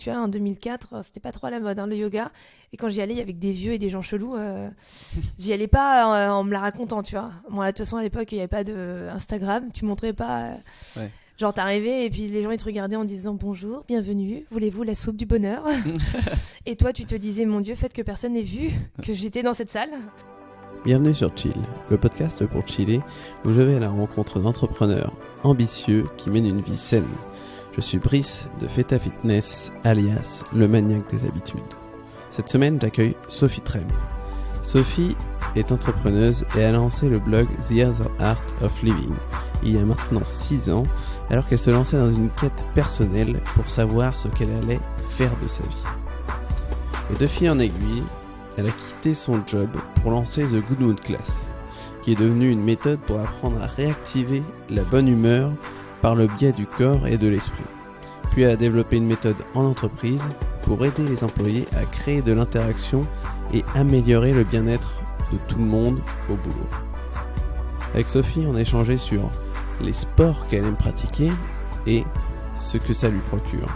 Tu vois, en 2004, c'était pas trop à la mode, le yoga. Et quand j'y allais, il y avait que des vieux et des gens chelous. J'y allais pas en me la racontant, tu vois. Moi, de toute façon, à l'époque, il n'y avait pas de Instagram. Tu montrais pas. Ouais. Genre, t'arrivais et puis les gens, ils te regardaient en disant bonjour, bienvenue, voulez-vous la soupe du bonheur? Et toi, tu te disais, mon Dieu, faites que personne n'ait vu que j'étais dans cette salle. Bienvenue sur Chill, le podcast pour chiller, où je vais à la rencontre d'entrepreneurs ambitieux qui mènent une vie saine. Je suis Brice de Feta Fitness, alias le maniaque des habitudes. Cette semaine, j'accueille Sophie Trem. Sophie est entrepreneuse et a lancé le blog The Other Art of Living il y a maintenant 6 ans, alors qu'elle se lançait dans une quête personnelle pour savoir ce qu'elle allait faire de sa vie. Et de fil en aiguille, elle a quitté son job pour lancer The Good Mood Class, qui est devenue une méthode pour apprendre à réactiver la bonne humeur par le biais du corps et de l'esprit. Puis elle a développé une méthode en entreprise pour aider les employés à créer de l'interaction et améliorer le bien-être de tout le monde au boulot. Avec Sophie, on a échangé sur les sports qu'elle aime pratiquer et ce que ça lui procure.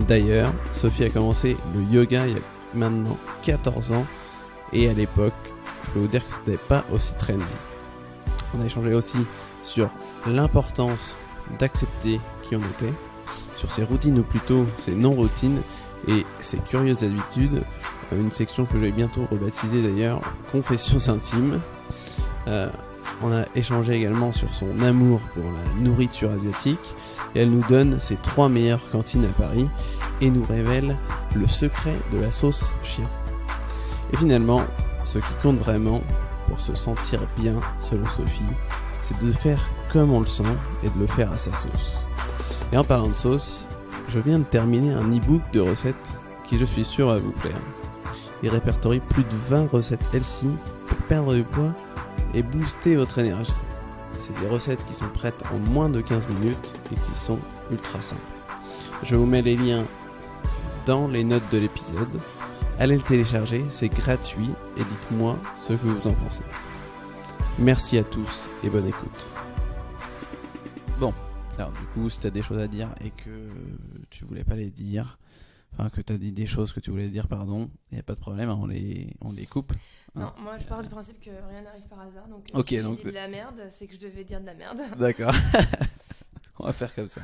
D'ailleurs, Sophie a commencé le yoga il y a maintenant 14 ans et à l'époque, je peux vous dire que c'était pas aussi trendy. On a échangé aussi sur l'importance d'accepter qui on était, sur ses routines ou plutôt ses non-routines et ses curieuses habitudes, une section que je vais bientôt rebaptiser d'ailleurs Confessions intimes. On a échangé également sur son amour pour la nourriture asiatique et elle nous donne ses 3 meilleures cantines à Paris et nous révèle le secret de la sauce chien. Et finalement, ce qui compte vraiment pour se sentir bien selon Sophie, c'est de faire comme on le sent et de le faire à sa sauce. Et en parlant de sauce, je viens de terminer un e-book de recettes qui je suis sûr va vous plaire. Il répertorie plus de 20 recettes healthy pour perdre du poids et booster votre énergie. C'est des recettes qui sont prêtes en moins de 15 minutes et qui sont ultra simples. Je vous mets les liens dans les notes de l'épisode. Allez le télécharger, c'est gratuit et dites-moi ce que vous en pensez. Merci à tous et bonne écoute. Bon, alors du coup, si tu as des choses à dire et que tu voulais pas les dire, enfin que tu as dit des choses que tu voulais dire, pardon, il n'y a pas de problème, on les coupe. Non, moi je pars du principe que rien n'arrive par hasard, donc ok, si donc je dis de la merde, c'est que je devais dire de la merde. D'accord, on va faire comme ça.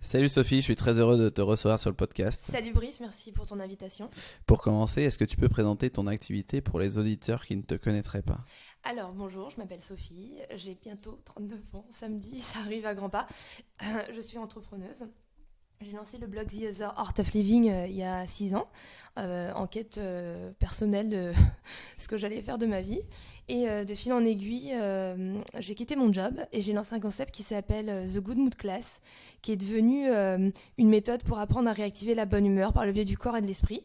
Salut Sophie, je suis très heureux de te recevoir sur le podcast. Salut Brice, merci pour ton invitation. Pour commencer, est-ce que tu peux présenter ton activité pour les auditeurs qui ne te connaîtraient pas ? Alors bonjour, je m'appelle Sophie, j'ai bientôt 39 ans, samedi, ça arrive à grands pas. Je suis entrepreneuse. J'ai lancé le blog The Other Art of Living il y a 6 ans, en quête personnelle de ce que j'allais faire de ma vie. Et de fil en aiguille, j'ai quitté mon job et j'ai lancé un concept qui s'appelle The Good Mood Class, qui est devenu une méthode pour apprendre à réactiver la bonne humeur par le biais du corps et de l'esprit.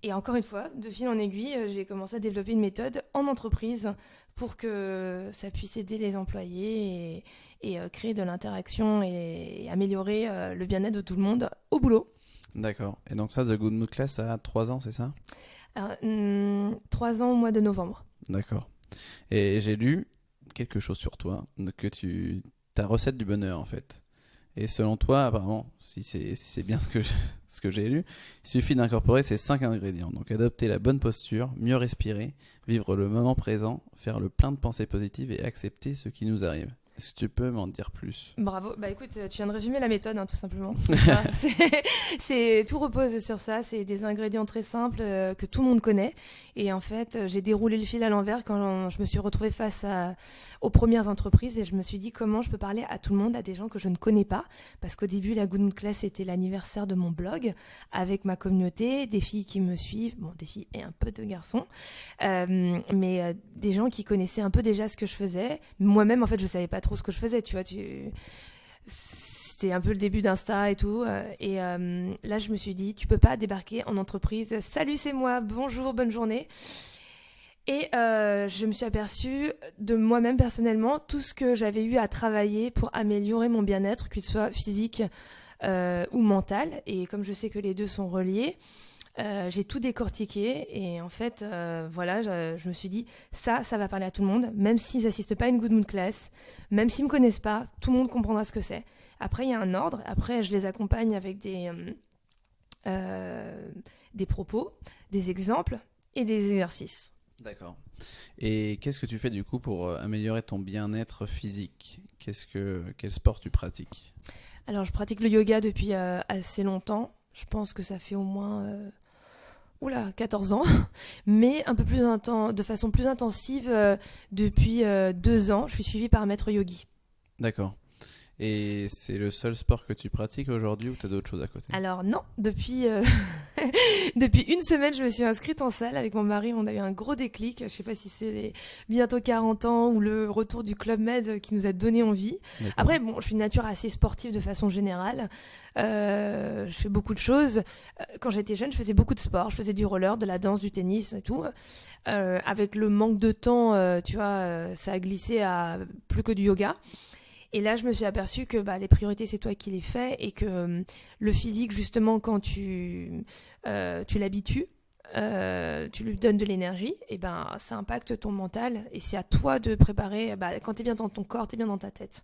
Et encore une fois, de fil en aiguille, j'ai commencé à développer une méthode en entreprise pour que ça puisse aider les employés et créer de l'interaction et améliorer le bien-être de tout le monde au boulot. D'accord. Et donc ça, The Good Mood Class, ça a 3 ans, c'est ça ? Alors, 3 ans au mois de novembre. D'accord. Et j'ai lu quelque chose sur toi, que ta recette du bonheur en fait. Et selon toi, apparemment, si c'est bien ce que j'ai lu, il suffit d'incorporer ces 5 ingrédients. Donc adopter la bonne posture, mieux respirer, vivre le moment présent, faire le plein de pensées positives et accepter ce qui nous arrive. Est-ce que tu peux m'en dire plus ? Bravo. Bah écoute, tu viens de résumer la méthode, tout simplement. Tout repose sur ça. C'est des ingrédients très simples que tout le monde connaît. Et en fait, j'ai déroulé le fil à l'envers quand je me suis retrouvée face aux premières entreprises et je me suis dit comment je peux parler à tout le monde, à des gens que je ne connais pas. Parce qu'au début, la Good Mood Class, c'était l'anniversaire de mon blog avec ma communauté, des filles qui me suivent, bon, des filles et un peu de garçons, mais des gens qui connaissaient un peu déjà ce que je faisais. Moi-même, en fait, je savais pas trop ce que je faisais, tu vois, c'était un peu le début d'Insta et tout, et là je me suis dit, tu peux pas débarquer en entreprise, salut c'est moi, bonjour, bonne journée, et je me suis aperçue de moi-même personnellement, tout ce que j'avais eu à travailler pour améliorer mon bien-être, qu'il soit physique ou mental, et comme je sais que les deux sont reliés, j'ai tout décortiqué et en fait, voilà, je me suis dit, ça va parler à tout le monde, même s'ils n'assistent pas à une Good Mood Class, même s'ils ne me connaissent pas, tout le monde comprendra ce que c'est. Après, il y a un ordre. Après, je les accompagne avec des propos, des exemples et des exercices. D'accord. Et qu'est-ce que tu fais du coup pour améliorer ton bien-être physique? Quel sport tu pratiques? Alors, je pratique le yoga depuis assez longtemps. Je pense que ça fait au moins 14 ans, mais un peu plus de façon plus intensive depuis 2 ans. Je suis suivie par un maître yogi. D'accord. Et c'est le seul sport que tu pratiques aujourd'hui ou tu as d'autres choses à côté? Alors non, depuis 1 semaine, je me suis inscrite en salle avec mon mari. On a eu un gros déclic. Je sais pas si c'est les bientôt 40 ans ou le retour du Club Med qui nous a donné envie. D'accord. Après, bon, je suis de nature assez sportive de façon générale. Je fais beaucoup de choses. Quand j'étais jeune, je faisais beaucoup de sport. Je faisais du roller, de la danse, du tennis et tout. Avec le manque de temps, tu vois, ça a glissé à plus que du yoga. Et là, je me suis aperçue que les priorités, c'est toi qui les fais et que le physique, justement, quand tu l'habitues, tu lui donnes de l'énergie, et ça impacte ton mental. Et c'est à toi de préparer. Quand tu es bien dans ton corps, tu es bien dans ta tête.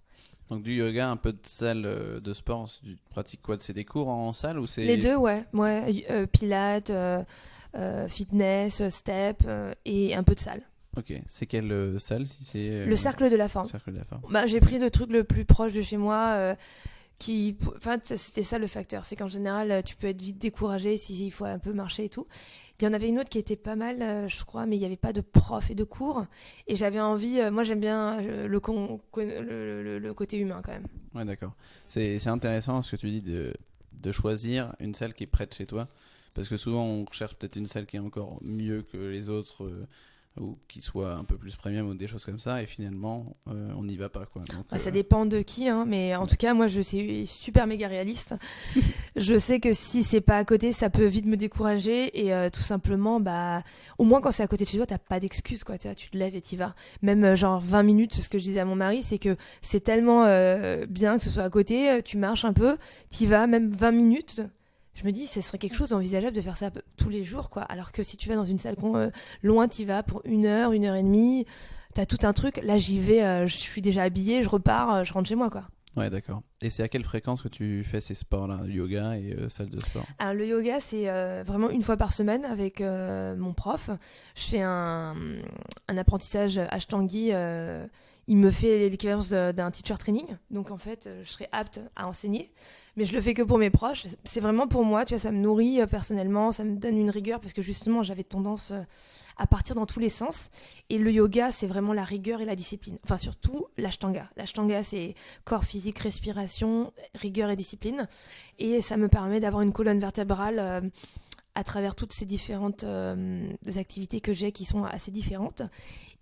Donc du yoga, un peu de salle de sport, tu pratiques quoi? C'est des cours en salle ou c'est... Les deux, ouais. Pilates, fitness, step et un peu de salle. Ok, c'est quelle salle si c'est... Le cercle de la forme. Cercle de la forme. J'ai pris le truc le plus proche de chez moi. Enfin, c'était ça le facteur. C'est qu'en général, tu peux être vite découragé s'il faut un peu marcher et tout. Il y en avait une autre qui était pas mal, je crois, mais il n'y avait pas de prof et de cours. Et j'avais envie... moi, j'aime bien le côté humain quand même. Ouais, d'accord. C'est intéressant ce que tu dis de choisir une salle qui est près de chez toi. Parce que souvent, on cherche peut-être une salle qui est encore mieux que les autres... ou qui soit un peu plus premium ou des choses comme ça, et finalement on n'y va pas, quoi. Donc, ça dépend de qui, hein, mais en tout cas moi je suis super méga réaliste. Je sais que si c'est pas à côté, ça peut vite me décourager, et tout simplement au moins quand c'est à côté de chez toi, t'as pas d'excuse, quoi. Tu te lèves et t'y vas, même genre 20 minutes. Ce que je disais à mon mari, c'est que c'est tellement bien que ce soit à côté, tu marches un peu, t'y vas, même 20 minutes. Je me dis, ce serait quelque chose d'envisageable de faire ça tous les jours, quoi. Alors que si tu vas dans une salle loin, tu y vas pour 1 heure, 1 heure et demie, t'as tout un truc. Là, j'y vais, je suis déjà habillée, je repars, je rentre chez moi, quoi. Ouais, d'accord. Et c'est à quelle fréquence que tu fais ces sports-là, yoga et salle de sport? Alors, le yoga, c'est vraiment 1 fois par semaine avec mon prof. Je fais un apprentissage Ashtangi. Il me fait l'équivalence d'un teacher training. Donc, en fait, je serai apte à enseigner. Mais je le fais que pour mes proches. C'est vraiment pour moi, tu vois, ça me nourrit personnellement, ça me donne une rigueur parce que justement, j'avais tendance à partir dans tous les sens. Et le yoga, c'est vraiment la rigueur et la discipline. Enfin, surtout l'ashtanga. L'ashtanga, c'est corps physique, respiration, rigueur et discipline. Et ça me permet d'avoir une colonne vertébrale à travers toutes ces différentes activités que j'ai qui sont assez différentes.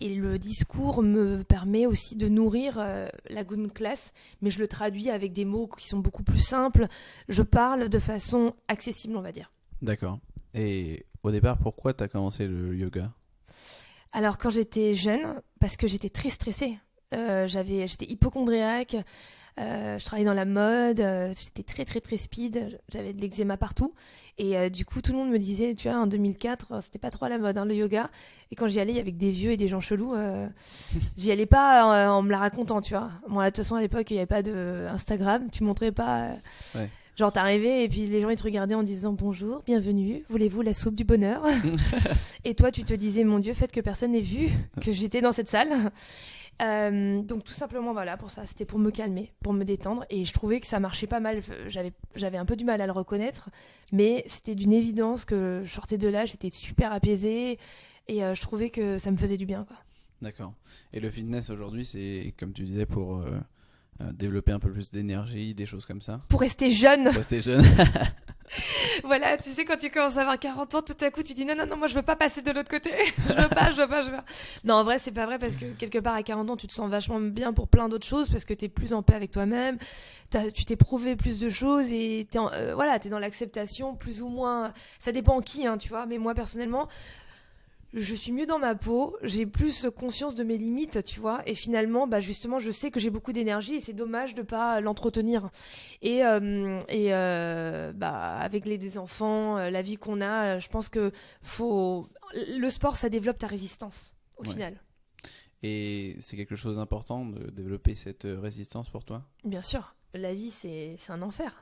Et le discours me permet aussi de nourrir la Good Class, mais je le traduis avec des mots qui sont beaucoup plus simples. Je parle de façon accessible, on va dire. D'accord. Et au départ, pourquoi tu as commencé le yoga? Alors, quand j'étais jeune, parce que j'étais très stressée. J'étais hypocondriaque. Je travaillais dans la mode, j'étais très très très speed, j'avais de l'eczéma partout, et du coup tout le monde me disait, tu vois, en 2004 c'était pas trop à la mode, hein, le yoga, et quand j'y allais avec des vieux et des gens chelous, j'y allais pas en me la racontant, tu vois. Moi, de toute façon à l'époque il n'y avait pas de Instagram, tu montrais pas, Ouais. Genre t'arrivais et puis les gens ils te regardaient en disant bonjour, bienvenue, voulez-vous la soupe du bonheur? Et toi tu te disais mon Dieu, faites que personne n'ait vu que j'étais dans cette salle. Donc tout simplement voilà, pour ça, c'était pour me calmer, pour me détendre, et je trouvais que ça marchait pas mal. J'avais un peu du mal à le reconnaître, mais c'était d'une évidence que je sortais de là, j'étais super apaisée, et je trouvais que ça me faisait du bien, quoi. D'accord. Et le fitness aujourd'hui, c'est comme tu disais pour développer un peu plus d'énergie, des choses comme ça? Pour rester jeune. Pour rester jeune. Voilà, tu sais, quand tu commences à avoir 40 ans, tout à coup, tu dis non, moi, je veux pas passer de l'autre côté. je veux pas. Non, en vrai, c'est pas vrai, parce que quelque part, à 40 ans, tu te sens vachement bien pour plein d'autres choses, parce que t'es plus en paix avec toi-même, tu t'es prouvé plus de choses, et t'es dans l'acceptation, plus ou moins. Ça dépend qui, hein, tu vois, mais moi, personnellement, je suis mieux dans ma peau, j'ai plus conscience de mes limites, tu vois, et finalement, justement, je sais que j'ai beaucoup d'énergie et c'est dommage de pas l'entretenir. Et avec des enfants, la vie qu'on a, je pense que le sport, ça développe ta résistance, au final. Et c'est quelque chose d'important de développer cette résistance pour toi? Bien sûr. la vie, c'est un enfer.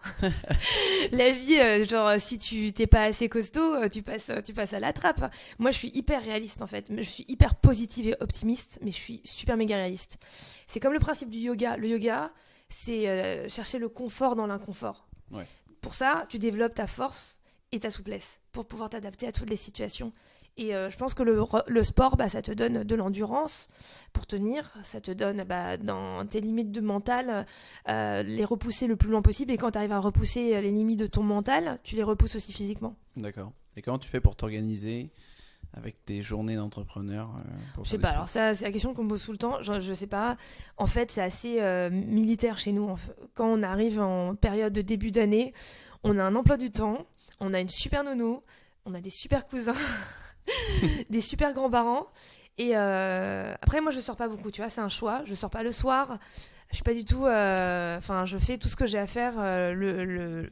La vie, genre, si tu t'es pas assez costaud, tu passes à la trappe. Moi, je suis hyper réaliste, en fait. Je suis hyper positive et optimiste, mais je suis super méga réaliste. C'est comme le principe du yoga. Le yoga, c'est chercher le confort dans l'inconfort. Ouais. Pour ça, tu développes ta force et ta souplesse pour pouvoir t'adapter à toutes les situations. Et je pense que le sport, ça te donne de l'endurance pour tenir, ça te donne dans tes limites de mental, les repousser le plus loin possible. Et quand tu arrives à repousser les limites de ton mental, tu les repousses aussi physiquement. D'accord. Et comment tu fais pour t'organiser avec tes journées d'entrepreneur Je sais pas, alors ça, c'est la question qu'on me pose tout le temps. Je sais pas. En fait, c'est assez militaire chez nous. Quand on arrive en période de début d'année, on a un emploi du temps, on a une super nounou, on a des super cousins. Des super grands-parents et après moi je sors pas beaucoup, tu vois, c'est un choix, je sors pas le soir, je suis pas du tout je fais tout ce que j'ai à faire le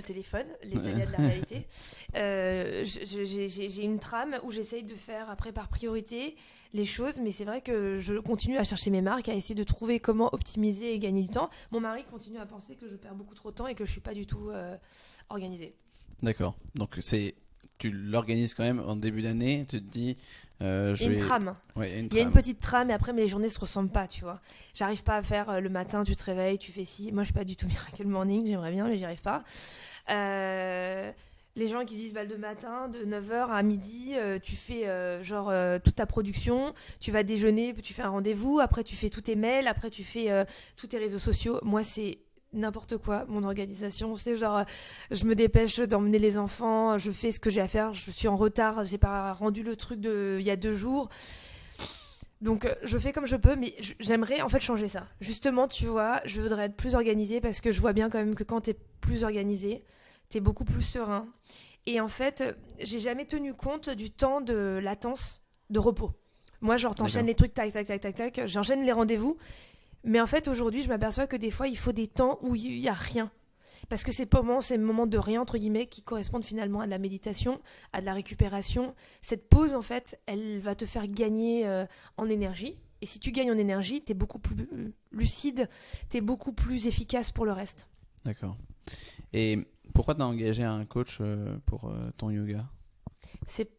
téléphone, les aléas de la réalité. J'ai une trame où j'essaye de faire après par priorité les choses, mais c'est vrai que je continue à chercher mes marques, à essayer de trouver comment optimiser et gagner du temps. Mon mari continue à penser que je perds beaucoup trop de temps et que je suis pas du tout organisée. D'accord. Donc tu l'organises quand même en début d'année, tu te dis... Il y a une trame. Ouais, il y a une petite trame et après mes journées se ressemblent pas, tu vois. J'arrive pas à faire le matin, tu te réveilles, tu fais ci. Moi je suis pas du tout Miracle Morning, j'aimerais bien mais j'y arrive pas. Les gens qui disent le matin de 9h à midi, tu fais toute ta production, tu vas déjeuner, tu fais un rendez-vous, après tu fais tous tes mails, après tu fais tous tes réseaux sociaux. Moi c'est n'importe quoi, mon organisation, c'est je me dépêche d'emmener les enfants, je fais ce que j'ai à faire, je suis en retard, j'ai pas rendu le truc il y a 2 jours, donc je fais comme je peux, mais j'aimerais en fait changer ça. Justement, tu vois, je voudrais être plus organisée parce que je vois bien quand même que quand t'es plus organisée, t'es beaucoup plus serein, et en fait, j'ai jamais tenu compte du temps de latence de repos. Moi, t'enchaînes les trucs, tac, tac, tac, tac, tac, j'enchaîne les rendez-vous. Mais en fait, aujourd'hui, je m'aperçois que des fois, il faut des temps où il n'y a rien. Parce que ces moments de rien, entre guillemets, qui correspondent finalement à de la méditation, à de la récupération. Cette pause, en fait, elle va te faire gagner en énergie. Et si tu gagnes en énergie, tu es beaucoup plus lucide, tu es beaucoup plus efficace pour le reste. D'accord. Et pourquoi tu as engagé un coach pour ton yoga ? C'est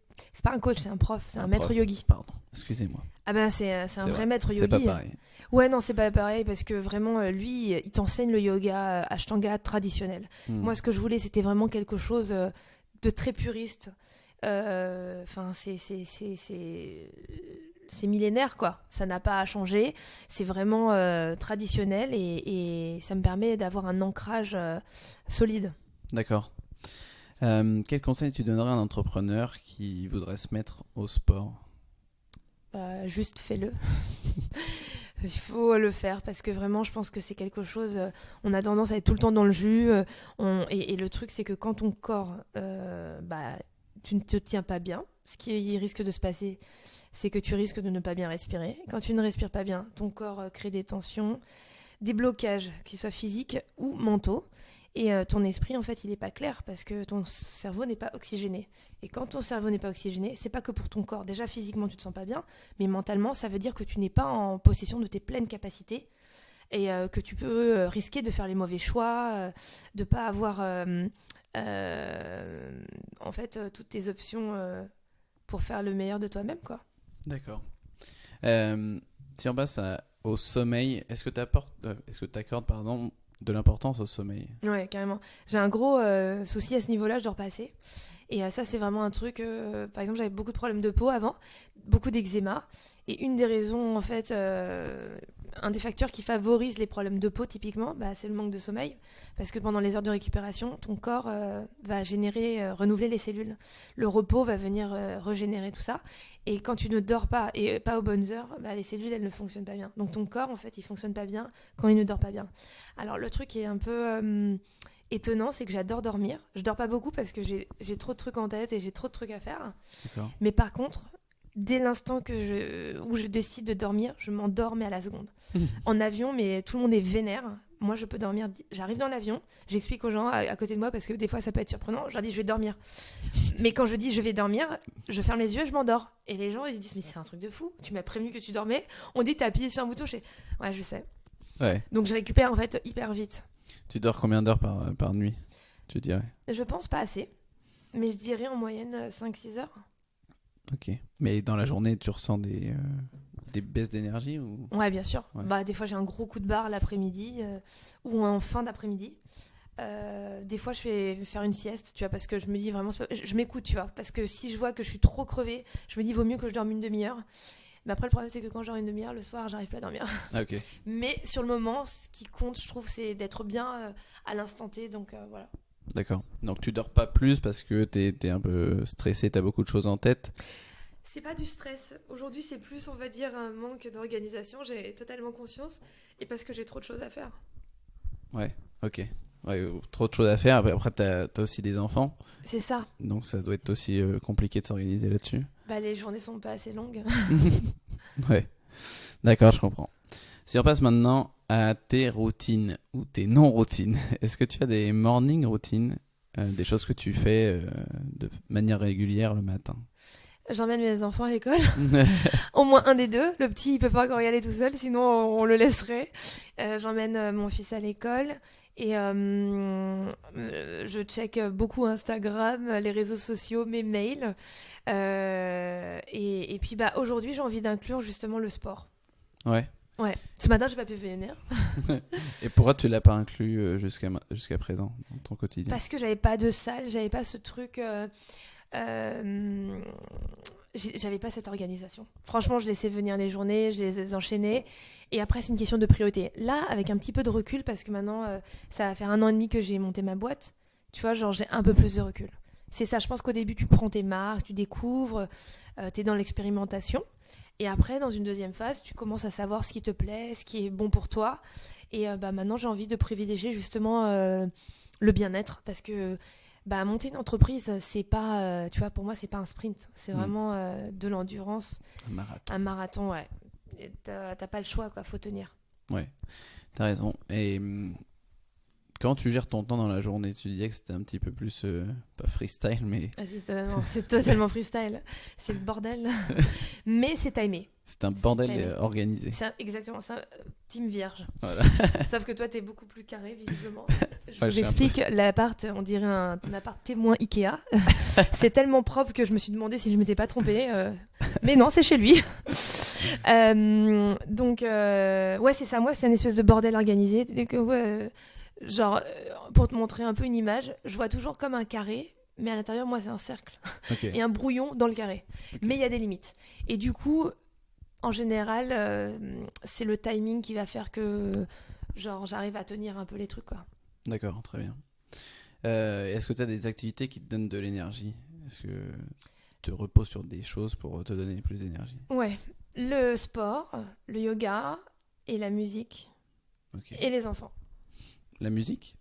pas un coach, c'est un prof, c'est un maître yogi. Pardon, excusez-moi. Ah c'est un vrai maître yogi. C'est pas pareil. Ouais, non, c'est pas pareil parce que vraiment, lui, il t'enseigne le yoga Ashtanga traditionnel. Moi, ce que je voulais, c'était vraiment quelque chose de très puriste. C'est millénaire, quoi. Ça n'a pas à changer. C'est vraiment traditionnel et ça me permet d'avoir un ancrage solide. D'accord. Quel conseil tu donnerais à un entrepreneur qui voudrait se mettre au sport ? Juste fais-le. Il faut le faire parce que vraiment je pense que c'est quelque chose, on a tendance à être tout le temps dans le jus et le truc c'est que quand ton corps tu ne te tiens pas bien, ce qui risque de se passer c'est que tu risques de ne pas bien respirer. Quand tu ne respires pas bien, ton corps crée des tensions, des blocages, qu'ils soient physiques ou mentaux. Et ton esprit, en fait, il n'est pas clair parce que ton cerveau n'est pas oxygéné. Et quand ton cerveau n'est pas oxygéné, c'est pas que pour ton corps. Déjà, physiquement, tu te sens pas bien, mais mentalement, ça veut dire que tu n'es pas en possession de tes pleines capacités et que tu peux risquer de faire les mauvais choix, de pas avoir, toutes tes options pour faire le meilleur de toi-même, quoi. D'accord. Si on passe au sommeil, est-ce que tu accordes de l'importance au sommeil ? Ouais, carrément. J'ai un gros souci à ce niveau-là, je dors pas assez. Et ça, c'est vraiment un truc... par exemple, j'avais beaucoup de problèmes de peau avant, beaucoup d'eczéma. Et une des raisons, en fait, un des facteurs qui favorise les problèmes de peau, typiquement, c'est le manque de sommeil. Parce que pendant les heures de récupération, ton corps va renouveler les cellules. Le repos va venir régénérer tout ça. Et quand tu ne dors pas, et pas aux bonnes heures, les cellules, elles ne fonctionnent pas bien. Donc ton corps, en fait, il ne fonctionne pas bien quand il ne dort pas bien. Alors le truc qui est un peu étonnant, c'est que j'adore dormir. Je dors pas beaucoup parce que j'ai trop de trucs en tête et j'ai trop de trucs à faire. D'accord. Mais par contre, dès l'instant où je décide de dormir, je m'endors mais à la seconde. En avion, mais tout le monde est vénère moi je peux dormir. J'arrive dans l'avion, j'explique aux gens à côté de moi parce que des fois ça peut être surprenant. Je leur dis je vais dormir. Mais quand je dis je vais dormir, je ferme les yeux et je m'endors. Et les gens ils se disent mais c'est un truc de fou. Tu m'as prévenu que tu dormais. On dit t'as appuyé sur un bouton. Ouais, je sais. Ouais. Donc je récupère en fait hyper vite. Tu dors combien d'heures par nuit, tu dirais? Je pense pas assez. Mais je dirais en moyenne 5-6 heures. Ok. Mais dans la journée, tu ressens des baisses d'énergie ou... Ouais, bien sûr. Ouais. Bah, des fois, j'ai un gros coup de barre l'après-midi ou en fin d'après-midi. Des fois, je vais faire une sieste, tu vois, parce que je me dis vraiment... Je m'écoute, tu vois, parce que si je vois que je suis trop crevée, je me dis, vaut mieux que je dorme une demi-heure. Mais après, le problème, c'est que quand je dors une demi-heure, le soir, j'arrive pas à dormir. Ah, ok. Mais sur le moment, ce qui compte, je trouve, c'est d'être bien à l'instant T, donc voilà. D'accord. Donc tu dors pas plus parce que t'es un peu stressé, t'as beaucoup de choses en tête. C'est pas du stress. Aujourd'hui, c'est plus, on va dire, un manque d'organisation. J'ai totalement conscience. Et parce que j'ai trop de choses à faire. Ouais, ok. Ouais, trop de choses à faire. Après t'as aussi des enfants. C'est ça. Donc ça doit être aussi compliqué de s'organiser là-dessus. Bah, les journées sont pas assez longues. Ouais. D'accord, je comprends. Si on passe maintenant à tes routines ou tes non-routines, est-ce que tu as des morning routines, des choses que tu fais de manière régulière le matin? J'emmène mes enfants à l'école. Au moins un des deux. Le petit, il peut pas encore y aller tout seul, sinon on le laisserait. J'emmène mon fils à l'école. Et je check beaucoup Instagram, les réseaux sociaux, mes mails. Et puis bah, aujourd'hui, j'ai envie d'inclure justement le sport. Ouais. Ouais. Ce matin, j'ai pas pu venir. Et pourquoi tu l'as pas inclus jusqu'à présent dans ton quotidien? Parce que j'avais pas de salle, j'avais pas ce truc... j'avais pas cette organisation. Franchement, je laissais venir les journées, je les enchaînais. Et après, c'est une question de priorité. Là, avec un petit peu de recul, parce que maintenant, ça va faire 1 an et demi que j'ai monté ma boîte, tu vois, genre, j'ai un peu plus de recul. C'est ça, je pense qu'au début, tu prends tes marques, tu découvres, t'es dans l'expérimentation. Et après, dans une deuxième phase, tu commences à savoir ce qui te plaît, ce qui est bon pour toi. Et bah, maintenant, j'ai envie de privilégier justement le bien-être, parce que bah, monter une entreprise, c'est pas, tu vois, pour moi, c'est pas un sprint. C'est vraiment de l'endurance. Un marathon, ouais. Et t'as pas le choix, quoi. Faut tenir. Ouais, t'as raison. Et quand tu gères ton temps dans la journée, tu disais que c'était un petit peu plus, pas freestyle, mais... Ah, c'est totalement freestyle. C'est le bordel. Mais c'est timé. C'est un bordel organisé. Exactement, c'est un team vierge. Voilà. Sauf que toi, t'es beaucoup plus carré, visiblement. Ouais, vous explique, l'appart, on dirait un appart témoin Ikea. C'est tellement propre que je me suis demandé si je m'étais pas trompée. Mais non, c'est chez lui. Donc, ouais, c'est ça. Moi, c'est une espèce de bordel organisé. Genre, pour te montrer un peu une image, je vois toujours comme un carré, mais à l'intérieur, moi, c'est un cercle. Okay. Et un brouillon dans le carré. Okay. Mais il y a des limites. Et du coup, en général, c'est le timing qui va faire que genre, j'arrive à tenir un peu les trucs, quoi. D'accord, très bien. Est-ce que tu as des activités qui te donnent de l'énergie? Est-ce que tu te reposes sur des choses pour te donner plus d'énergie? Ouais, le sport, le yoga et la musique. Okay. Et les enfants. La musique?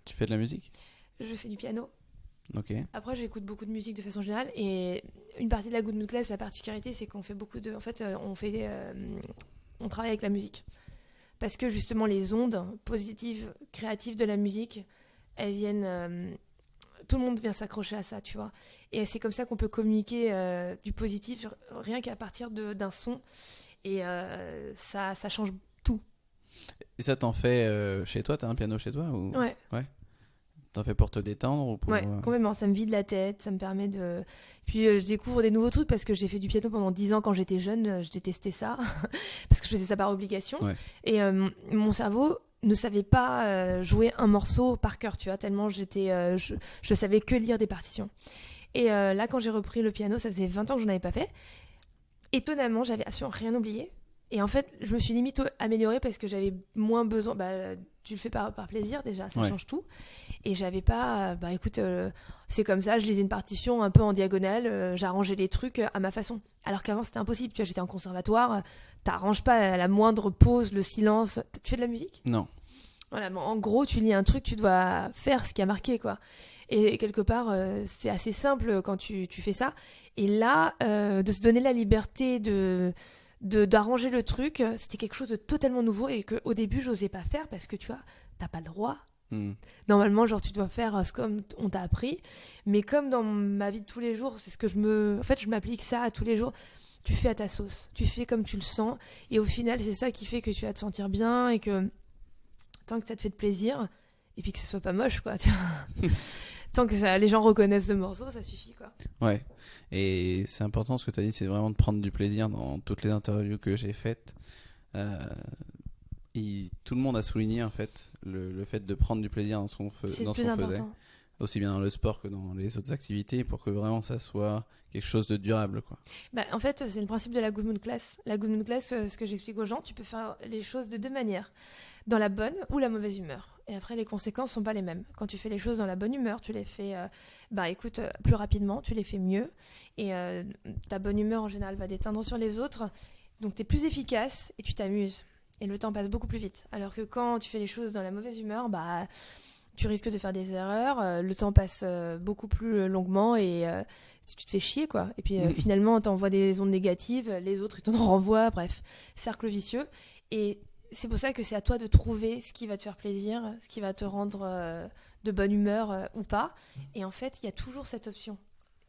Tu fais de la musique? Je fais du piano. Ok. Après, j'écoute beaucoup de musique de façon générale. Et une partie de la Good Mood Class, la particularité, c'est qu'on fait beaucoup de... En fait, on travaille avec la musique. Parce que justement, les ondes positives, créatives de la musique, elles viennent... tout le monde vient s'accrocher à ça, tu vois. Et c'est comme ça qu'on peut communiquer du positif, rien qu'à partir d'un son. Et ça change tout. Et ça t'en fait chez toi? T'as un piano chez toi ou... Ouais. T'en fais pour te détendre ou pour... Ouais, complètement. Ça me vide la tête, ça me permet de... Puis je découvre des nouveaux trucs parce que j'ai fait du piano pendant 10 ans quand j'étais jeune. Je détestais ça parce que je faisais ça par obligation. Ouais. Et mon cerveau ne savait pas jouer un morceau par cœur, tu vois, tellement je savais que lire des partitions. Et là, quand j'ai repris le piano, ça faisait 20 ans que je n'en avais pas fait. Étonnamment, j'avais absolument rien oublié. Et en fait, je me suis limite améliorée parce que j'avais moins besoin... tu le fais par plaisir déjà, ça change tout. Et j'avais pas... écoute, c'est comme ça, je lisais une partition un peu en diagonale, j'arrangeais les trucs à ma façon. Alors qu'avant, c'était impossible. Tu vois, j'étais en conservatoire, t'arranges pas la moindre pause, le silence. Tu fais de la musique ? Non. Voilà, en gros, tu lis un truc, tu dois faire ce qui a marqué, quoi. Et quelque part, c'est assez simple quand tu fais ça. Et là, de se donner la liberté d'arranger le truc, c'était quelque chose de totalement nouveau et qu'au début, j'osais pas faire parce que tu vois, t'as pas le droit. Normalement, genre, tu dois faire comme on t'a appris. Mais comme dans ma vie de tous les jours, c'est ce que En fait, je m'applique ça à tous les jours. Tu fais à ta sauce. Tu fais comme tu le sens. Et au final, c'est ça qui fait que tu vas te sentir bien et que tant que ça te fait de plaisir et puis que ce soit pas moche, quoi. Tant que les gens reconnaissent le morceau, ça suffit, quoi. Ouais. Et c'est important ce que tu as dit, c'est vraiment de prendre du plaisir dans toutes les interviews que j'ai faites. Tout le monde a souligné en fait le fait de prendre du plaisir dans ce qu'on faisait, aussi bien dans le sport que dans les autres activités, pour que vraiment ça soit quelque chose de durable, quoi. En fait, c'est le principe de la Good Mood Class. La Good Mood Class, ce que j'explique aux gens, tu peux faire les choses de deux manières, dans la bonne ou la mauvaise humeur. Et après, les conséquences sont pas les mêmes. Quand tu fais les choses dans la bonne humeur, tu les fais plus rapidement, tu les fais mieux. Et ta bonne humeur, en général, va déteindre sur les autres. Donc, tu es plus efficace et tu t'amuses. Et le temps passe beaucoup plus vite. Alors que quand tu fais les choses dans la mauvaise humeur, tu risques de faire des erreurs. Le temps passe beaucoup plus longuement et tu te fais chier, quoi. Et puis finalement, t'envoies des ondes négatives, les autres, ils t'en renvoient. Bref, cercle vicieux. Et c'est pour ça que c'est à toi de trouver ce qui va te faire plaisir, ce qui va te rendre de bonne humeur ou pas. Et en fait, il y a toujours cette option.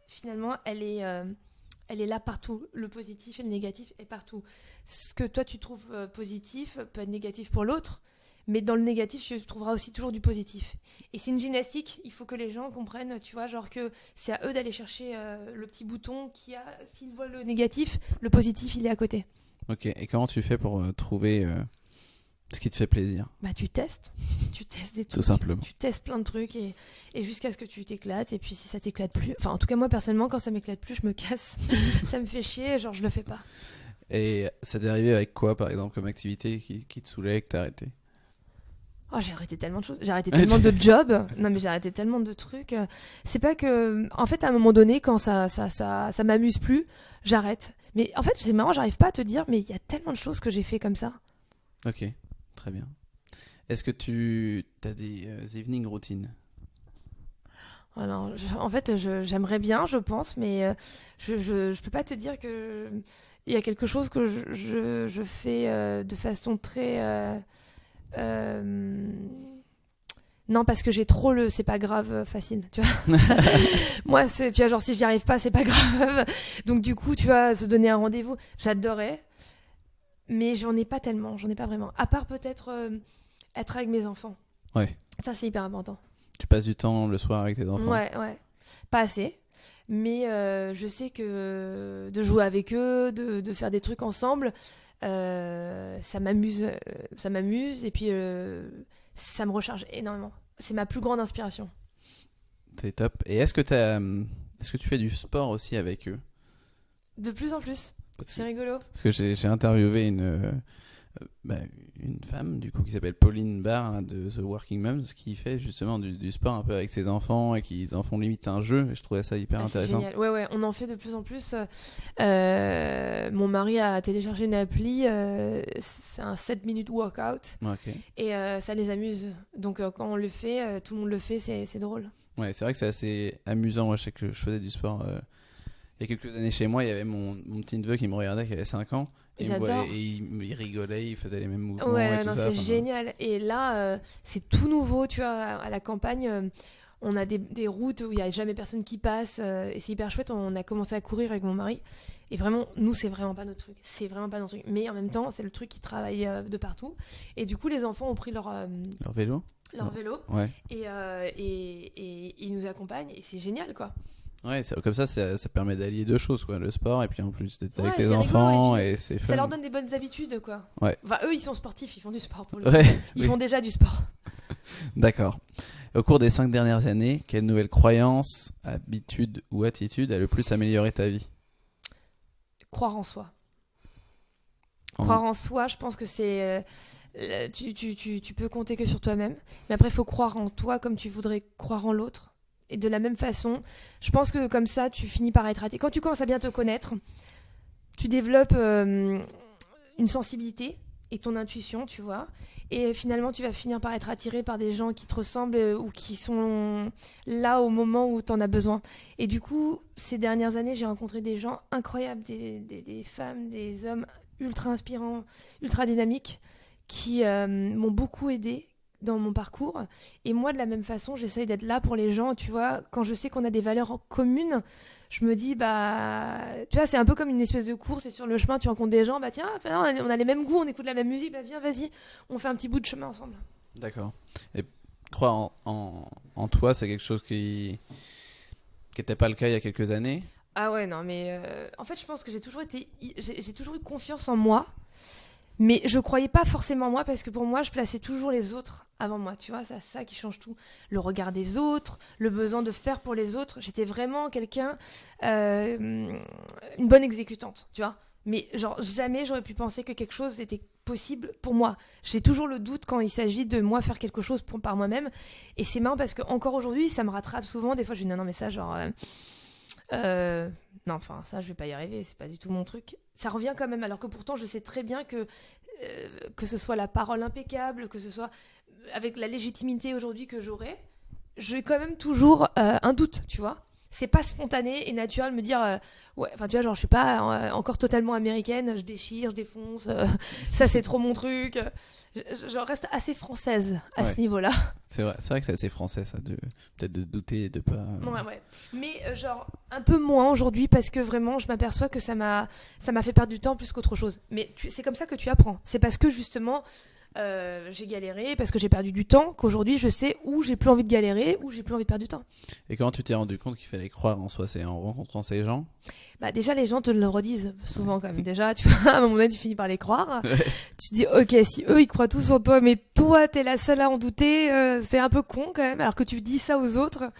Finalement, elle est là partout. Le positif et le négatif est partout. Ce que toi, tu trouves positif peut être négatif pour l'autre, mais dans le négatif, tu trouveras aussi toujours du positif. Et c'est une gymnastique. Il faut que les gens comprennent, tu vois, genre que c'est à eux d'aller chercher le petit bouton qui a... S'ils voient le négatif, le positif, il est à côté. Ok, et comment tu fais pour trouver ce qui te fait plaisir? Tu testes des trucs. Tout simplement. Tu testes plein de trucs et jusqu'à ce que tu t'éclates. Et puis si ça t'éclate plus... Enfin, en tout cas, moi, personnellement, quand ça m'éclate plus, je me casse. Ça me fait chier, genre je le fais pas. Et ça t'est arrivé avec quoi, par exemple, comme activité qui te saoulait et que t'as arrêté? Oh, j'ai arrêté tellement de choses. J'ai arrêté tellement de jobs. Non, mais j'ai arrêté tellement de trucs. C'est pas que... En fait, à un moment donné, quand ça m'amuse plus, j'arrête. Mais en fait, c'est marrant, j'arrive pas à te dire, mais il y a tellement de choses que j'ai fait comme ça. Ok, très bien. Est-ce que tu as des evening routines? Alors, en fait, j'aimerais bien, je pense, mais je peux pas te dire que... Il y a quelque chose que je fais de façon très... Non, parce que j'ai trop le c'est pas grave facile, tu vois. Moi, tu vois, genre si j'y arrive pas, c'est pas grave. Donc du coup, tu vois, se donner un rendez-vous, j'adorais, mais j'en ai pas vraiment. À part peut-être être avec mes enfants. Ouais. Ça, c'est hyper important. Tu passes du temps le soir avec tes enfants? Ouais. Pas assez. Mais je sais que de jouer avec eux, de faire des trucs ensemble, ça m'amuse et puis ça me recharge énormément. C'est ma plus grande inspiration. C'est top. Et est-ce que tu fais du sport aussi avec eux? De plus en plus. C'est rigolo. Parce que j'ai interviewé une femme du coup qui s'appelle Pauline Barr de The Working Moms, qui fait justement du sport un peu avec ses enfants et qui en font limite un jeu, et je trouvais ça hyper intéressant. Génial. Ouais, on en fait de plus en plus. Mon mari a téléchargé une appli, c'est un 7 minutes workout. Okay. Et ça les amuse. Donc quand on le fait, tout le monde le fait, c'est drôle. Ouais, c'est vrai que c'est assez amusant. Moi, je sais que je faisais du sport il y a quelques années chez moi. Il y avait mon petit neveu qui me regardait, qui avait 5 ans. Et il rigolait, il faisait les mêmes mouvements. Ouais, et tout ça. C'est génial. Et là, c'est tout nouveau, tu vois, à la campagne. On a des routes où il n'y a jamais personne qui passe. Et c'est hyper chouette. On a commencé à courir avec mon mari. Et vraiment, nous, c'est vraiment pas notre truc. C'est vraiment pas notre truc. Mais en même temps, c'est le truc qui travaille de partout. Et du coup, les enfants ont pris leur vélo. Leur vélo. Ouais. Et ils nous accompagnent. Et c'est génial, quoi. Ouais, comme ça permet d'allier deux choses, quoi, le sport et puis en plus d'être avec tes enfants, et c'est fun. Ça leur donne des bonnes habitudes, quoi. Ouais. Enfin, eux, ils sont sportifs, ils font du sport pour le coup. Ils font déjà du sport. D'accord. Au cours des 5 dernières années, quelle nouvelle croyance, habitude ou attitude a le plus amélioré ta vie? Croire en soi. Croire en soi, je pense que c'est... tu peux compter que sur toi-même. Mais après, il faut croire en toi comme tu voudrais croire en l'autre. Et de la même façon, je pense que comme ça, tu finis par être attiré. Quand tu commences à bien te connaître, tu développes une sensibilité et ton intuition, tu vois. Et finalement, tu vas finir par être attiré par des gens qui te ressemblent ou qui sont là au moment où tu en as besoin. Et du coup, ces dernières années, j'ai rencontré des gens incroyables, des femmes, des hommes ultra inspirants, ultra dynamiques, qui m'ont beaucoup aidée dans mon parcours. Et moi, de la même façon, j'essaye d'être là pour les gens. Tu vois, quand je sais qu'on a des valeurs en communes, je me dis, bah, tu vois, c'est un peu comme une espèce de course. Et sur le chemin, tu rencontres des gens, bah tiens, on a les mêmes goûts, on écoute la même musique, bah viens, vas-y, on fait un petit bout de chemin ensemble. D'accord. Et croire en toi, c'est quelque chose qui n'était pas le cas il y a quelques années. Ah ouais, non, mais en fait, je pense que j'ai toujours eu confiance en moi. Mais je croyais pas forcément en moi parce que pour moi, je plaçais toujours les autres avant moi. Tu vois, c'est ça qui change tout. Le regard des autres, le besoin de faire pour les autres. J'étais vraiment quelqu'un, une bonne exécutante, tu vois. Mais genre, jamais j'aurais pu penser que quelque chose était possible pour moi. J'ai toujours le doute quand il s'agit de moi faire quelque chose par moi-même. Et c'est marrant parce que encore aujourd'hui, ça me rattrape souvent. Des fois, je dis non, mais ça, genre... non, enfin, ça, je vais pas y arriver, c'est pas du tout mon truc. Ça revient quand même, alors que pourtant, je sais très bien que ce soit la parole impeccable, que ce soit avec la légitimité aujourd'hui que j'aurai, j'ai quand même toujours un doute, tu vois. C'est pas spontané et naturel de me dire, ouais, enfin, tu vois, genre, je suis pas encore totalement américaine, je déchire, je défonce, ça, c'est trop mon truc. Je reste assez française à ce niveau-là. C'est vrai que c'est assez français, ça, peut-être de douter et de pas... Ouais. Mais genre, un peu moins aujourd'hui, parce que vraiment, je m'aperçois que ça m'a fait perdre du temps plus qu'autre chose. Mais c'est comme ça que tu apprends. C'est parce que, justement, j'ai galéré, parce que j'ai perdu du temps, qu'aujourd'hui, je sais où j'ai plus envie de galérer, où j'ai plus envie de perdre du temps. Et comment tu t'es rendu compte qu'il fallait croire en soi? C'est en rencontrant ces gens? Bah déjà, les gens te le redisent souvent quand même. Déjà, tu vois, à un moment donné, tu finis par les croire. Tu te dis, ok, si eux, ils croient tous en toi, mais toi, t'es la seule à en douter, c'est un peu con quand même, alors que tu dis ça aux autres.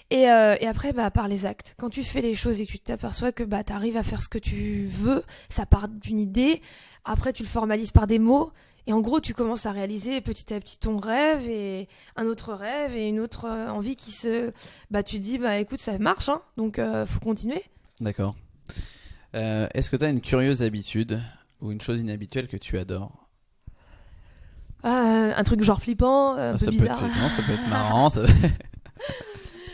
Et après, bah, par les actes. Quand tu fais les choses et que tu t'aperçois que bah, t'arrives à faire ce que tu veux, ça part d'une idée, après tu le formalises par des mots, et en gros, tu commences à réaliser petit à petit ton rêve, et un autre rêve, et une autre envie qui se... Bah, tu te dis, bah écoute, ça marche, hein, donc faut continuer. D'accord. Est-ce que tu as une curieuse habitude ou une chose inhabituelle que tu adores? Un truc genre flippant, un peu bizarre. Ça peut être marrant.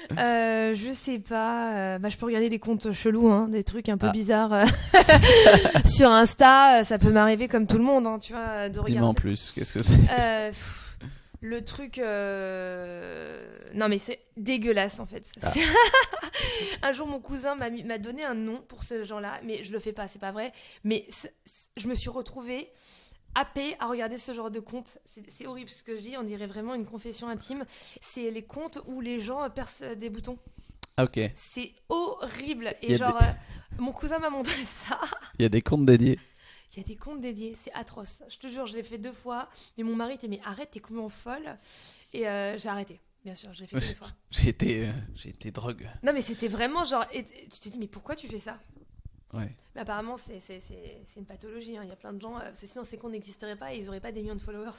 Je sais pas. Bah, je peux regarder des comptes chelous, hein, des trucs un peu bizarres sur Insta. Ça peut m'arriver comme tout le monde, hein, tu vois, de regarder. Dis-moi en plus. Qu'est-ce que c'est? Le truc... Non, mais c'est dégueulasse, en fait. Un jour, mon cousin m'a donné un nom pour ce genre-là, mais je le fais pas, c'est pas vrai. Mais je me suis retrouvée happée à regarder ce genre de compte. C'est horrible ce que je dis, on dirait vraiment une confession intime. C'est les comptes où les gens percent des boutons. Ok. C'est horrible. Et mon cousin m'a montré ça. Il y a des comptes dédiés. Il y a des comptes dédiés, c'est atroce. Je te jure, je l'ai fait 2 fois. Mais mon mari était, mais arrête, t'es complètement folle. Et j'ai arrêté, bien sûr, je l'ai fait 2 fois. J'ai été drogue. Non, mais c'était vraiment genre. Et tu te dis, mais pourquoi tu fais ça? Ouais. Mais apparemment, c'est une pathologie. Hein. Il y a plein de gens. Sinon, ces comptes n'existeraient pas et ils n'auraient pas des millions de followers.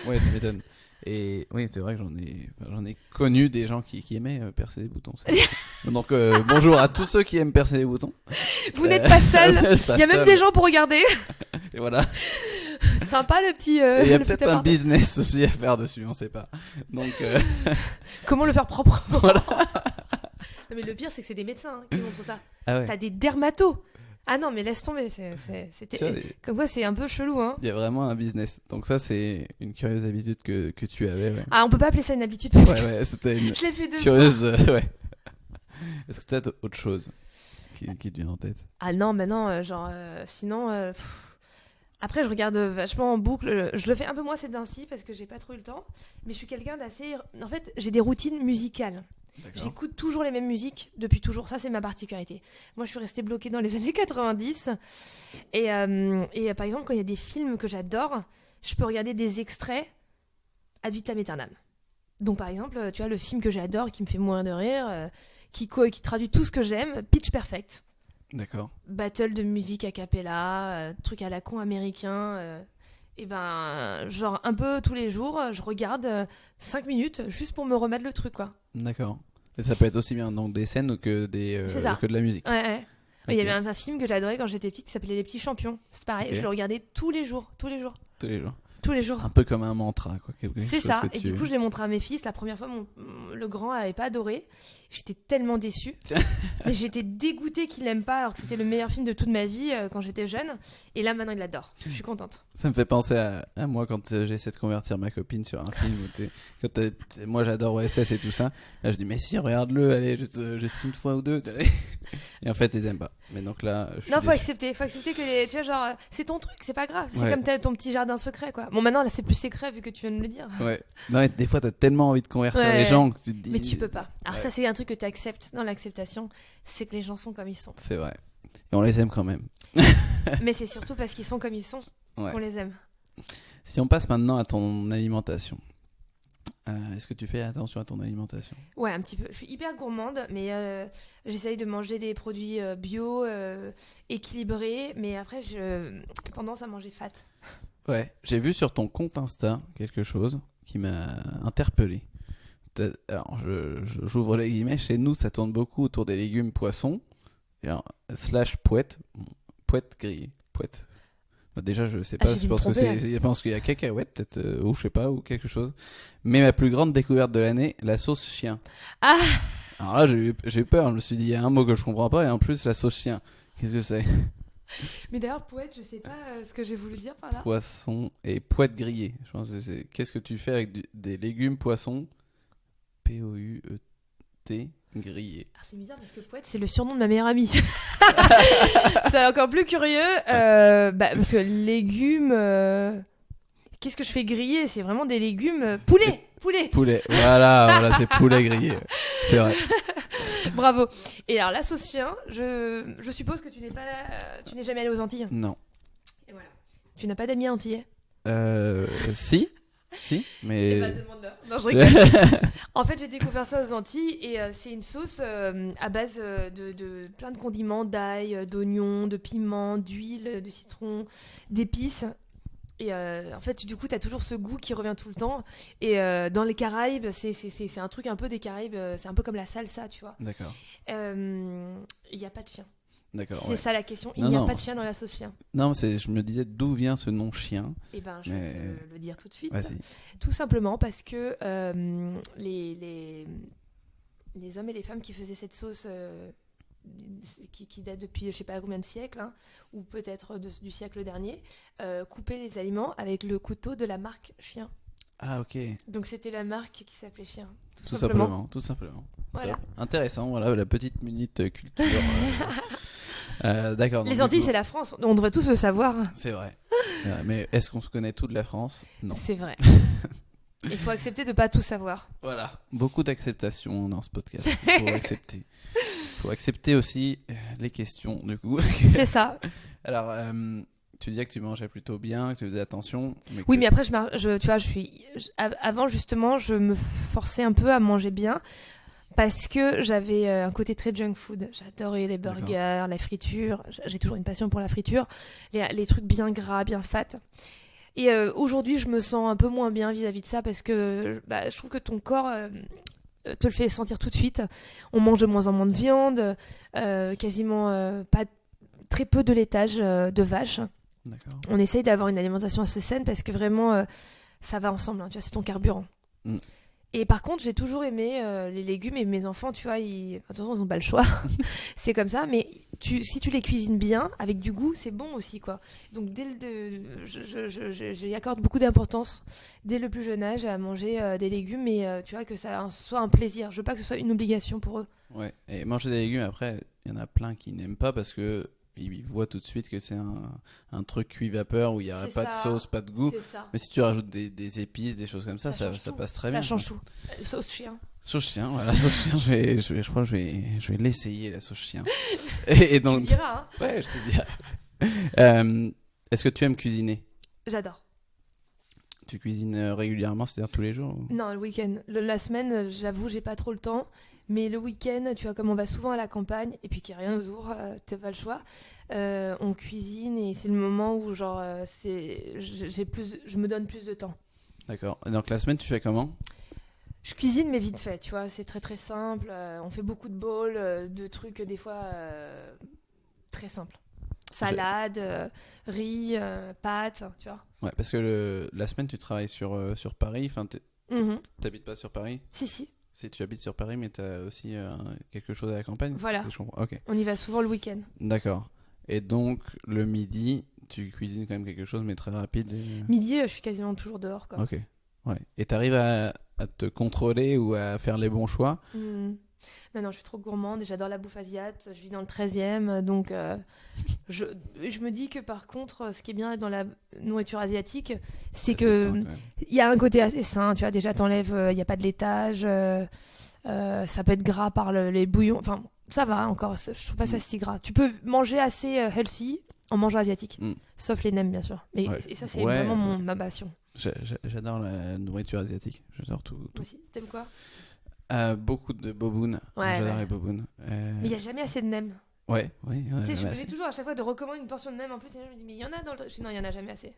Ouais, tu m'étonnes. Et oui, c'est vrai que j'en ai connu des gens qui aimaient percer des boutons. Donc, bonjour à tous ceux qui aiment percer des boutons. Vous n'êtes pas seuls. Il y a même des gens pour regarder. Et voilà. Sympa le petit. Il y a peut-être un business aussi à faire dessus, on sait pas. Donc. Comment le faire proprement? Voilà. Non, mais le pire, c'est que c'est des médecins qui montrent ça. Ah ouais. T'as des dermatos. Ah non, mais laisse tomber. Comme quoi, c'est un peu chelou. Hein. Il y a vraiment un business. Donc, ça, c'est une curieuse habitude que tu avais. Ouais. Ah, on peut pas appeler ça une habitude parce que. Ouais, c'était une. Je l'ai fait 2 curieuse. Ouais. Est-ce que tu as autre chose qui te vient en tête? Ah non, mais non, sinon. Après, je regarde vachement en boucle. Je le fais un peu moins ces temps-ci parce que j'ai pas trop eu le temps. Mais je suis quelqu'un d'assez. En fait, j'ai des routines musicales. D'accord. J'écoute toujours les mêmes musiques depuis toujours. Ça, c'est ma particularité. Moi, je suis restée bloquée dans les années 90. Et par exemple, quand il y a des films que j'adore, je peux regarder des extraits ad vitam aeternam. Donc, par exemple, tu vois, le film que j'adore, qui me fait mourir de rire, qui traduit tout ce que j'aime, Pitch Perfect. D'accord. Battle de musique a cappella, truc à la con américain. Et ben, genre un peu tous les jours, je regarde 5 minutes juste pour me remettre le truc, quoi. D'accord. Et ça peut être aussi bien donc des scènes que de la musique. Ouais. Okay. Il y avait un film que j'adorais quand j'étais petite qui s'appelait Les Petits Champions. C'est pareil, je le regardais tous les jours. Un peu comme un mantra, quoi. C'est ça. Et du coup, je l'ai montré à mes fils. La première fois, le grand n'avait pas adoré. J'étais tellement déçue. Mais j'étais dégoûtée qu'il l'aime pas alors que c'était le meilleur film de toute ma vie quand j'étais jeune. Et là, maintenant, il l'adore. Je suis contente. Ça me fait penser à moi quand j'essaie de convertir ma copine sur un film. Moi, j'adore OSS et tout ça. Là, je dis, mais si, regarde-le, allez, juste une fois ou deux. Allez. Et en fait, ils aiment pas. Mais donc là, je suis non, faut déçu. accepter. Faut accepter que, tu vois, genre, c'est ton truc, c'est pas grave. C'est Ouais. comme t'as ton petit jardin secret, quoi. Bon, maintenant, là, c'est plus secret vu que tu viens de me le dire. Ouais. Non, mais des fois, t'as tellement envie de convertir Ouais. les gens que tu te dis. Mais tu peux pas. Alors, Ouais. ça, c'est un truc que tu acceptes dans l'acceptation. C'est que les gens sont comme ils sont. C'est vrai. Et on les aime quand même. Mais c'est surtout parce qu'ils sont comme ils sont Ouais. qu'on les aime. Si on passe maintenant à ton alimentation, est-ce que tu fais attention à ton alimentation? Ouais, un petit peu. Je suis hyper gourmande, mais j'essaye de manger des produits bio, équilibrés. Mais après, j'ai tendance à manger fat. Ouais. J'ai vu sur ton compte Insta quelque chose qui m'a interpellé. Alors, j'ouvre les guillemets. Chez nous, ça tourne beaucoup autour des légumes, poissons, slash pouette grillée. Pouette. Bah, déjà, je sais pas, j'ai je dû me pense que tromper, je pense qu'il y a cacahuète, peut-être, ou je sais pas, ou quelque chose. Mais ma plus grande découverte de l'année, la sauce chien. Ah, Alors là, j'ai eu peur. Je me suis dit, il y a un mot que je comprends pas, et en plus, la sauce chien. Qu'est-ce que c'est? mais d'ailleurs, poète, je sais pas ce que j'ai voulu dire par là. Poisson et pouette grillée. Je pense que c'est. Qu'est-ce que tu fais avec des légumes poissons? P-O-U-E-T grillés. Ah, c'est bizarre parce que poète, c'est le surnom de ma meilleure amie. C'est encore plus curieux. Parce que légumes. Qu'est-ce que je fais griller? C'est vraiment des légumes. Poulet! Poulet. Voilà, c'est poulet grillé. C'est vrai. Bravo. Et alors, la sauce chien, je suppose que tu n'es jamais allé aux Antilles. Non. Et voilà. Tu n'as pas d'amis antillais? Si, Eh mais. ben, demande-leur. Non, je rigole. En fait, j'ai découvert ça aux Antilles et c'est une sauce à base de plein de condiments, d'ail, d'oignons, de piments, d'huile, de citron, d'épices. Et en fait, du coup, tu as toujours ce goût qui revient tout le temps. Et dans les Caraïbes, c'est un truc un peu des Caraïbes, c'est un peu comme la salsa, tu vois. D'accord. Il n'y a pas de chien. D'accord. C'est Ouais. ça la question. Il Non, n'y a non. pas de chien dans la sauce chien. Non, je me disais d'où vient ce nom chien. Et ben, je vais te le dire tout de suite. Vas-y. Tout simplement parce que les hommes et les femmes qui faisaient cette sauce qui date depuis je sais pas combien de siècles, hein, ou peut-être du siècle dernier, coupaient les aliments avec le couteau de la marque Chien. Ah, ok. Donc c'était la marque qui s'appelait Chien. Tout simplement. Voilà. Top. Intéressant, voilà la petite minute culture. D'accord. donc Les du Antilles, coup- c'est la France. On devrait tous le savoir. C'est vrai. Mais est-ce qu'on se connaît tout de la France? Non. C'est vrai. Il faut accepter de pas tout savoir. Voilà. Beaucoup d'acceptation dans ce podcast. Il faut accepter. Il faut accepter aussi les questions, du coup. C'est ça. Alors, tu disais que tu mangeais plutôt bien, que tu faisais attention. Oui, mais après, tu vois, avant, justement, je me forçais un peu à manger bien parce que j'avais un côté très junk food. J'adorais les burgers, la friture. J'ai toujours une passion pour la friture. Les trucs bien gras, bien fat. Et aujourd'hui, je me sens un peu moins bien vis-à-vis de ça parce que je trouve que ton corps te le fait sentir tout de suite. On mange de moins en moins de viande, quasiment très peu de laitage de vache. D'accord. On essaye d'avoir une alimentation assez saine parce que vraiment, ça va ensemble. Hein, tu vois, c'est ton carburant. Mm. Et par contre, j'ai toujours aimé les légumes et mes enfants, tu vois, attention, ils n'ont pas le choix. C'est comme ça, mais si tu les cuisines bien, avec du goût, c'est bon aussi, quoi. Donc, j'y accorde beaucoup d'importance dès le plus jeune âge à manger des légumes, mais tu vois, que ça soit un plaisir. Je veux pas que ce soit une obligation pour eux. Ouais. Et manger des légumes, après, il y en a plein qui n'aiment pas parce que ils voient tout de suite que c'est un truc cuit vapeur où il n'y aurait C'est pas de ça. sauce, pas de goût. C'est ça. Mais si tu rajoutes des épices, des choses comme ça, change ça tout. passe très Ça bien. change tout. Sauce chien. Sauce chien, voilà, sauce chien, je crois que je vais l'essayer, la sauce chien. Et Tu donc, me diras, hein. ouais, je te dirai. Est-ce que tu aimes cuisiner? J'adore. Tu cuisines régulièrement, c'est-à-dire tous les jours ou... Non, le week-end. La semaine, j'avoue, j'ai pas trop le temps. Mais le week-end, tu vois, comme on va souvent à la campagne et puis qu'il n'y a rien autour, t'as pas le choix. On cuisine et c'est le moment où genre je me donne plus de temps. D'accord. Et donc la semaine, tu fais comment? Je cuisine mais vite fait, tu vois, c'est très très simple. On fait beaucoup de bowls, de trucs des fois très simples. Salade, riz, pâtes, tu vois. Ouais, parce que la semaine, tu travailles sur Paris. Enfin, Mhm. t'habites pas sur Paris? Si. Si tu habites sur Paris, mais tu as aussi quelque chose à la campagne. Voilà. Je comprends. Ok. On y va souvent le week-end. D'accord. Et donc, le midi, tu cuisines quand même quelque chose, mais très rapide. Midi, je suis quasiment toujours dehors, quoi. Ok. Ouais. Et tu arrives à te contrôler ou à faire les bons choix? Non, je suis trop gourmande et j'adore la bouffe asiate. Je vis dans le 13e, donc je me dis que par contre, ce qui est bien dans la nourriture asiatique, c'est que il y a un côté assez sain. Tu vois, déjà, t'enlèves, il n'y a pas de laitage, ça peut être gras par les bouillons. Enfin, ça va encore, je trouve pas ça si gras. Tu peux manger assez healthy en mangeant asiatique, sauf les nems, bien sûr. Et ça, c'est vraiment ma passion. J'adore la nourriture asiatique. J'adore tout. Aussi. T'aimes quoi? Beaucoup de boboon. J'adore les boboon. Mais il n'y a jamais assez de nems. Oui. Tu sais, je faisais toujours à chaque fois de recommander une portion de nems en plus. Et je me dis, mais il y en a dans le. Non, il n'y en a jamais assez.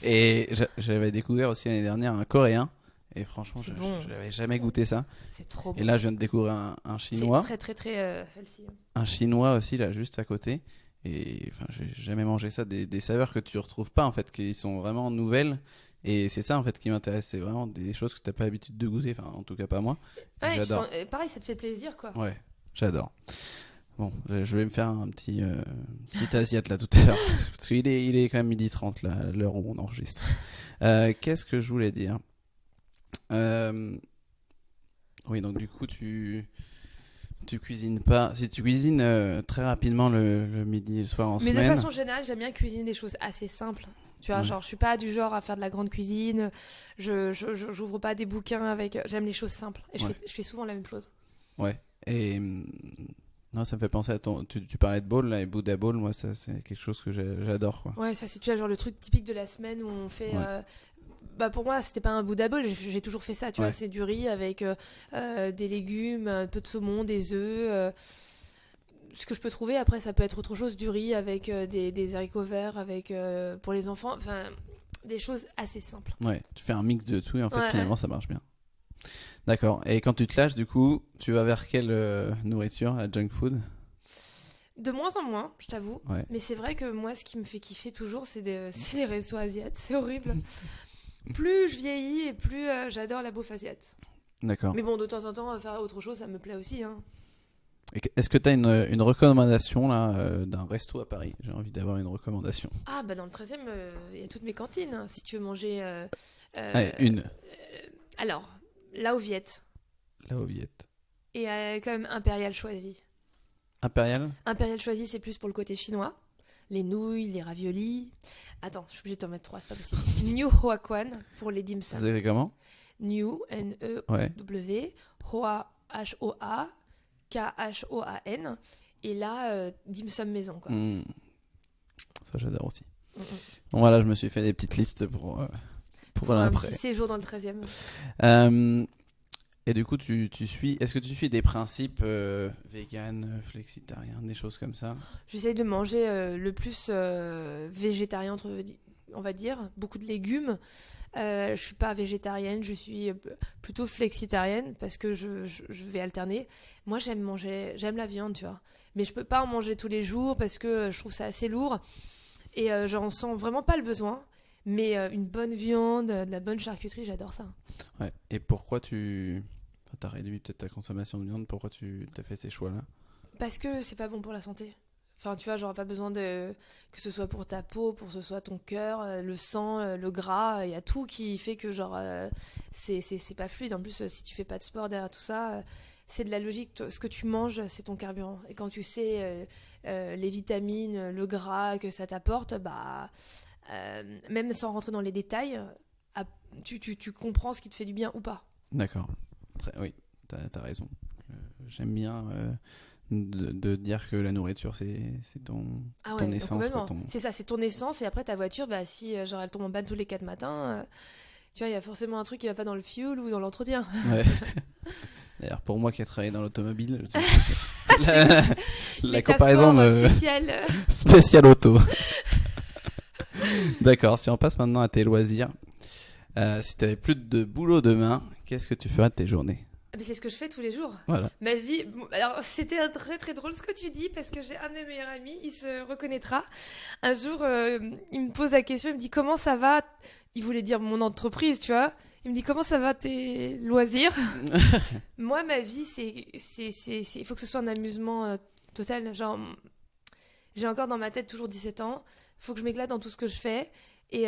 Et j'avais découvert aussi l'année dernière un coréen. Et franchement, je n'avais jamais goûté ça. C'est trop bon. Et là, je viens de découvrir un chinois. C'est très healthy. Un chinois aussi, là, juste à côté. Et enfin, j'ai jamais mangé ça. Des saveurs que tu retrouves pas, en fait, qui sont vraiment nouvelles. Et c'est ça en fait qui m'intéresse, c'est vraiment des choses que t'as pas l'habitude de goûter, enfin en tout cas pas moi. Ouais, j'adore. Pareil, ça te fait plaisir quoi. Ouais, j'adore. Bon, je vais me faire un petit asiate là tout à l'heure, parce qu'il est quand même 12h30 là, à l'heure où on enregistre. Qu'est-ce que je voulais dire? Oui, donc du coup tu cuisines pas, si tu cuisines très rapidement le midi et le soir en semaine. Mais de façon générale, j'aime bien cuisiner des choses assez simples. Tu vois, genre, je suis pas du genre à faire de la grande cuisine. J'ouvre pas des bouquins avec. J'aime les choses simples. Et je fais souvent la même chose. Ouais. Et non, ça me fait penser à tu parlais de bowl là, et Buddha bowl. Moi, ça c'est quelque chose que j'adore quoi. Ouais, ça c'est tu vois genre le truc typique de la semaine où on fait. Pour moi, c'était pas un Buddha bowl. J'ai toujours fait ça. Tu vois, c'est du riz avec des légumes, un peu de saumon, des œufs. Ce que je peux trouver après, ça peut être autre chose, du riz avec des haricots verts avec pour les enfants, enfin des choses assez simples. Ouais, tu fais un mix de tout et en fait finalement ça marche bien. D'accord. Et quand tu te lâches, du coup, tu vas vers quelle nourriture, la junk food? De moins en moins, je t'avoue. Ouais. Mais c'est vrai que moi, ce qui me fait kiffer toujours, c'est les restos asiates. C'est horrible. Plus je vieillis et plus j'adore la bouffe asiate. D'accord. Mais bon, de temps en temps, faire autre chose, ça me plaît aussi. Hein. Est-ce que tu as une recommandation là, d'un resto à Paris? J'ai envie d'avoir une recommandation. Ah, dans le 13e, il y a toutes mes cantines. Hein, si tu veux manger. Allez, une. Alors, La Auviette. La Auviette. Et quand même Impérial Choisi. Impérial Choisi, c'est plus pour le côté chinois. Les nouilles, les raviolis. Attends, je suis obligée de t'en mettre 3, c'est pas possible. New Hoa Quan pour les dim sum. C'est comment? New, N-E-W. Hoa, H-O-A. K-H-O-A-N. Et là, dim sum maison, quoi. Ça, j'adore aussi. Bon, voilà, je me suis fait des petites listes pour l'après. Un petit séjour dans le 13e. Et du coup, est-ce que tu suis des principes vegan, flexitariens, des choses comme ça? J'essaye de manger le plus végétarien, on va dire. Beaucoup de légumes. Je suis pas végétarienne, je suis plutôt flexitarienne parce que je vais alterner. Moi, j'aime la viande, tu vois. Mais je peux pas en manger tous les jours parce que je trouve ça assez lourd. Et j'en sens vraiment pas le besoin. Mais une bonne viande, de la bonne charcuterie, j'adore ça. Ouais. Et pourquoi t'as réduit peut-être ta consommation de viande? Pourquoi tu t'as fait ces choix-là? Parce que c'est pas bon pour la santé. Enfin, tu vois, j'aurais pas besoin que ce soit pour ta peau, pour que ce soit ton cœur, le sang, le gras. Il y a tout qui fait que, genre, c'est pas fluide. En plus, si tu fais pas de sport derrière tout ça, c'est de la logique. Ce que tu manges, c'est ton carburant. Et quand tu sais les vitamines, le gras que ça t'apporte, même sans rentrer dans les détails, tu comprends ce qui te fait du bien ou pas. D'accord. Oui, t'as raison. J'aime bien de dire que la nourriture, c'est ton essence. C'est ça, c'est ton essence. Et après, ta voiture, si genre, elle tombe en panne tous les 4 matins, tu vois, il y a forcément un truc qui va pas dans le fuel ou dans l'entretien. Ouais. D'ailleurs, pour moi qui ai travaillé dans l'automobile, la comparaison spéciale auto. D'accord, si on passe maintenant à tes loisirs. Si tu avais plus de boulot demain, qu'est-ce que tu ferais de tes journées? Mais c'est ce que je fais tous les jours. Voilà. Ma vie. Alors, c'était très très drôle ce que tu dis parce que j'ai un de mes meilleurs amis, il se reconnaîtra. Un jour, il me pose la question, il me dit comment ça va? Il voulait dire mon entreprise, tu vois. Il me dit comment ça va tes loisirs. Moi, ma vie, il faut que ce soit un amusement total. Genre, j'ai encore dans ma tête toujours 17 ans. Il faut que je m'éclate dans tout ce que je fais. Et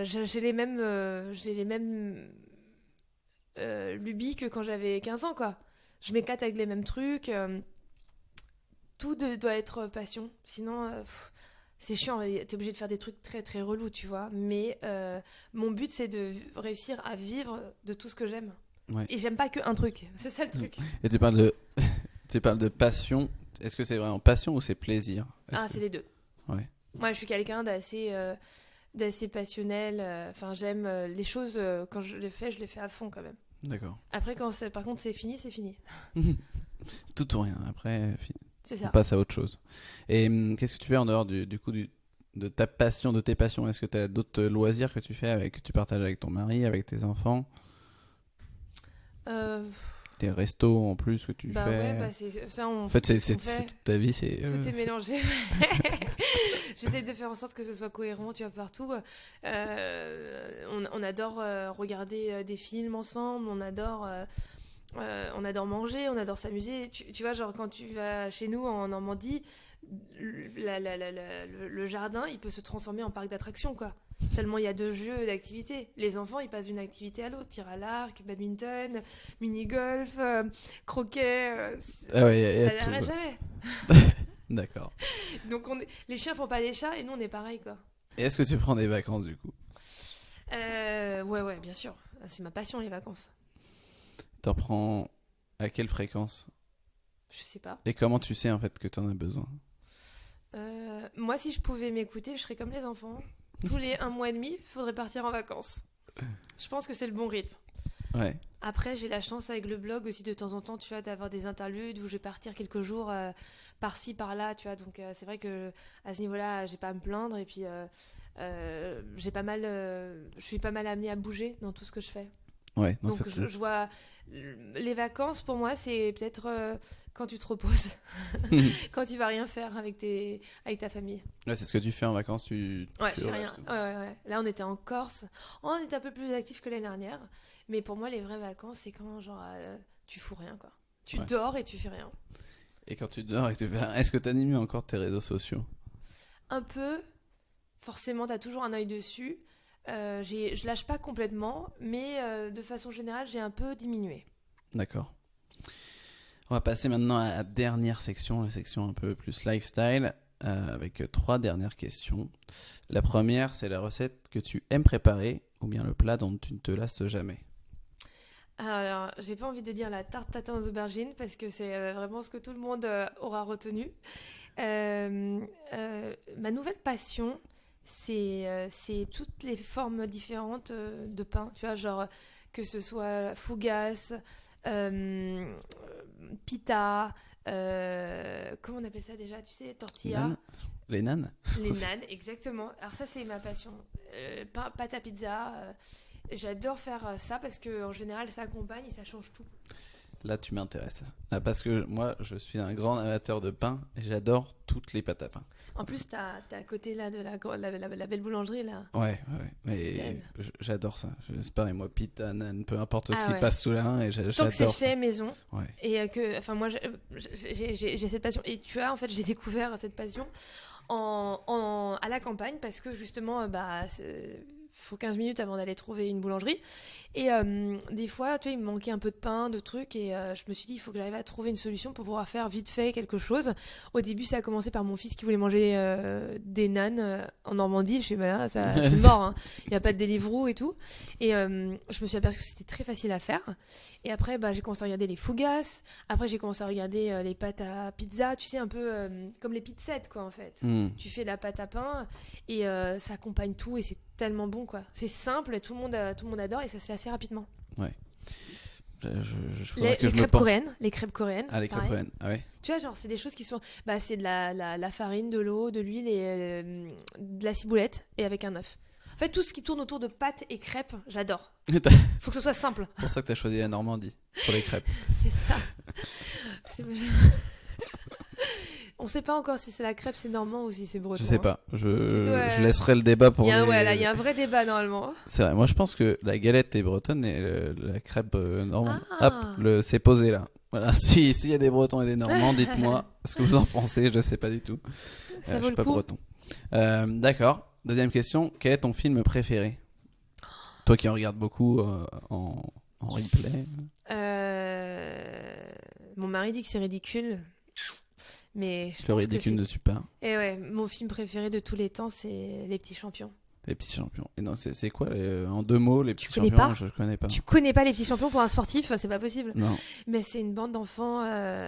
j'ai les mêmes lubies que quand j'avais 15 ans, quoi. Je m'éclate avec les mêmes trucs. Tout doit être passion. Sinon, c'est chiant. T'es obligé de faire des trucs très, très relous, tu vois. Mais mon but, c'est de réussir à vivre de tout ce que j'aime. Ouais. Et j'aime pas qu'un truc. C'est ça le truc. Et tu parles de passion. Est-ce que c'est vraiment passion ou c'est plaisir? C'est les deux. Ouais. Moi, je suis quelqu'un d'assez passionnel. Enfin, j'aime les choses. Quand je les fais à fond quand même. D'accord. Après, par contre, c'est fini, c'est fini. Tout ou rien. Après, C'est ça. on passe à autre chose. Et qu'est-ce que tu fais en dehors du coup de ta passion, de tes passions? Est-ce que tu as d'autres loisirs que tu fais que tu partages avec ton mari, avec tes enfants? Tes restos en plus que tu fais? Ouais, c'est ça. En fait, c'est toute ta vie. Tout est mélangé. J'essaie de faire en sorte que ce soit cohérent, tu vois, partout. On adore regarder des films ensemble, on adore manger, on adore s'amuser. Tu vois, genre quand tu vas chez nous en Normandie, le jardin, il peut se transformer en parc d'attractions, quoi. Tellement il y a de jeux, d'activités. Les enfants, ils passent d'une activité à l'autre. Tir à l'arc, badminton, mini-golf, croquet. Ça n'arrête jamais. D'accord. Donc les chiens font pas des chats et nous on est pareil, quoi. Et est-ce que tu prends des vacances du coup? Ouais, bien sûr. C'est ma passion, les vacances. T'en prends à quelle fréquence? Je sais pas. Et comment tu sais en fait que t'en as besoin? Moi, si je pouvais m'écouter, je serais comme les enfants. Tous les 1 mois et demi, il faudrait partir en vacances. Je pense que c'est le bon rythme. Ouais. Après, j'ai la chance avec le blog aussi de temps en temps, tu vois, d'avoir des interludes où je vais partir quelques jours par-ci, par-là, tu vois. Donc, c'est vrai que à ce niveau-là, j'ai pas à me plaindre. Et puis, je suis pas mal amenée à bouger dans tout ce que je fais. Ouais. Donc, je vois les vacances pour moi, c'est peut-être quand tu te reposes, quand tu vas rien faire avec ta famille. Ouais, c'est ce que tu fais en vacances, je fais rien. Ouais. Là, on était en Corse. On était un peu plus actifs que l'année dernière. Mais pour moi, les vraies vacances, c'est quand genre tu fous rien, quoi. Tu dors et tu fais rien. Et quand tu dors et que tu fais rien, est-ce que tu animes encore tes réseaux sociaux? Un peu. Forcément, tu as toujours un œil dessus. Je lâche pas complètement, mais de façon générale, j'ai un peu diminué. D'accord. On va passer maintenant à la dernière section, la section un peu plus lifestyle, avec 3 dernières questions. La première, c'est la recette que tu aimes préparer ou bien le plat dont tu ne te lasses jamais. Alors, j'ai pas envie de dire la tarte tatin aux aubergines parce que c'est vraiment ce que tout le monde aura retenu. Ma nouvelle passion, c'est toutes les formes différentes de pain. Tu vois, genre que ce soit fougasse, pita, comment on appelle ça déjà? Tu sais, tortilla. Les nanes. Les nanes, exactement. Alors ça, c'est ma passion. Pâte à pizza. J'adore faire ça parce qu'en général, ça accompagne et ça change tout. Là, tu m'intéresses. Là, parce que moi, je suis un grand amateur de pain et j'adore toutes les pâtes à pain. En plus, t'as à côté là, de la belle boulangerie. Là. Ouais. Mais j'adore ça. C'est pareil, moi, pita, nan, peu importe ce qui passe sous la main. Et j'adore tant que c'est fait ça. maison. Ouais. Et moi, j'ai cette passion. Et tu vois, en fait, j'ai découvert cette passion à la campagne parce que justement, faut 15 minutes avant d'aller trouver une boulangerie. Et des fois, tu vois, il me manquait un peu de pain, de trucs. Et je me suis dit, il faut que j'arrive à trouver une solution pour pouvoir faire vite fait quelque chose. Au début, ça a commencé par mon fils qui voulait manger des nanes en Normandie. Je me suis dit, c'est mort. Hein. Il n'y a pas de Deliveroo et tout. Et je me suis aperçue que c'était très facile à faire. Et après, j'ai commencé à regarder les fougasses. Après, j'ai commencé à regarder les pâtes à pizza. Tu sais, un peu comme les pizzettes, quoi, en fait. Tu fais la pâte à pain et ça accompagne tout. Et c'est tellement bon, quoi. C'est simple, tout le monde adore et ça se fait assez rapidement. Ouais. Les crêpes coréennes. Les crêpes coréennes. Ah, les crêpes coréennes, ah ouais. Tu vois, genre, c'est des choses qui sont... c'est de la farine, de l'eau, de l'huile et de la ciboulette et avec un œuf. En fait, tout ce qui tourne autour de pâtes et crêpes, j'adore. Faut que ce soit simple. C'est pour ça que t'as choisi la Normandie, pour les crêpes. C'est ça. sait pas encore si c'est la crêpe, c'est normand ou si c'est breton. Je sais pas. Ouais. Je laisserai le débat pour Il y a, les... ouais, là, il y a un vrai débat normalement. C'est vrai. Moi, je pense que la galette est bretonne et la crêpe normande. Ah. Hop, c'est posé là. Voilà. S'il y a des Bretons et des Normands, dites-moi ce que vous en pensez. Je sais pas du tout. Ça Je vaut suis le pas coup. breton. D'accord. Deuxième question. Quel est ton film préféré? Toi qui en regardes beaucoup en replay. Mon mari dit que c'est ridicule. Mais je Le pense ridicule que ne suit pas. Et ouais, mon film préféré de tous les temps, c'est Les Petits Champions. Les petits champions. Et non, c'est quoi en 2 mots les petits connais champions? pas Je connais pas. Tu connais pas Les Petits Champions pour un sportif? C'est pas possible. Non. Mais c'est une bande d'enfants,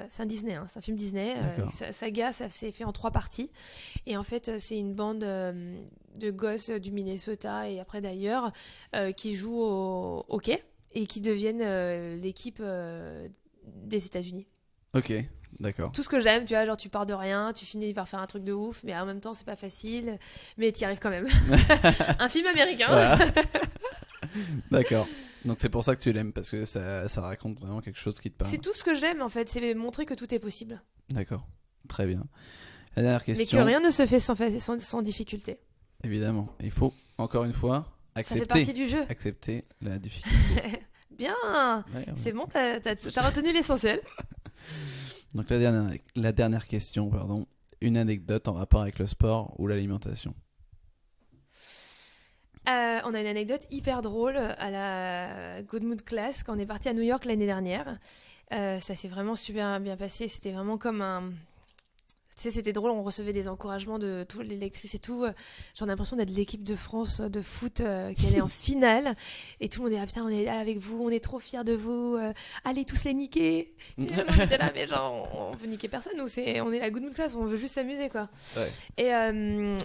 c'est un Disney, c'est un film Disney. D'accord. Saga, ça s'est fait en 3 parties. Et en fait, c'est une bande de gosses du Minnesota et après d'ailleurs qui jouent au hockey et qui deviennent l'équipe des États-Unis. Ok, d'accord. Tout ce que j'aime, tu vois, genre tu pars de rien, tu finis par faire un truc de ouf, mais en même temps c'est pas facile, mais t'y arrives quand même. Un film américain. Voilà. D'accord. Donc c'est pour ça que tu l'aimes, parce que ça raconte vraiment quelque chose qui te parle. C'est tout ce que j'aime en fait, c'est montrer que tout est possible. D'accord, très bien. La dernière Mais question. que rien ne se fait sans difficulté. Évidemment, il faut encore une fois Ça fait accepter, partie du jeu. accepter la difficulté. Bien, Ouais. c'est bon, t'as retenu l'essentiel. Donc la dernière question, pardon. Une anecdote en rapport avec le sport ou l'alimentation. On a une anecdote hyper drôle à la Good Mood Class quand on est parti à New York l'année dernière. Ça s'est vraiment super bien passé. C'était vraiment comme un... Tu sais, c'était drôle, on recevait des encouragements de toutes les lectrices et tout. J'en ai l'impression d'être l'équipe de France de foot qui allait en finale. Et tout le monde est là, putain, on est là avec vous, on est trop fiers de vous. Allez tous les niquer. Tu sais, on était là, mais genre, on veut niquer personne. Nous, on est la Good Mood Class, on veut juste s'amuser, quoi. Ouais.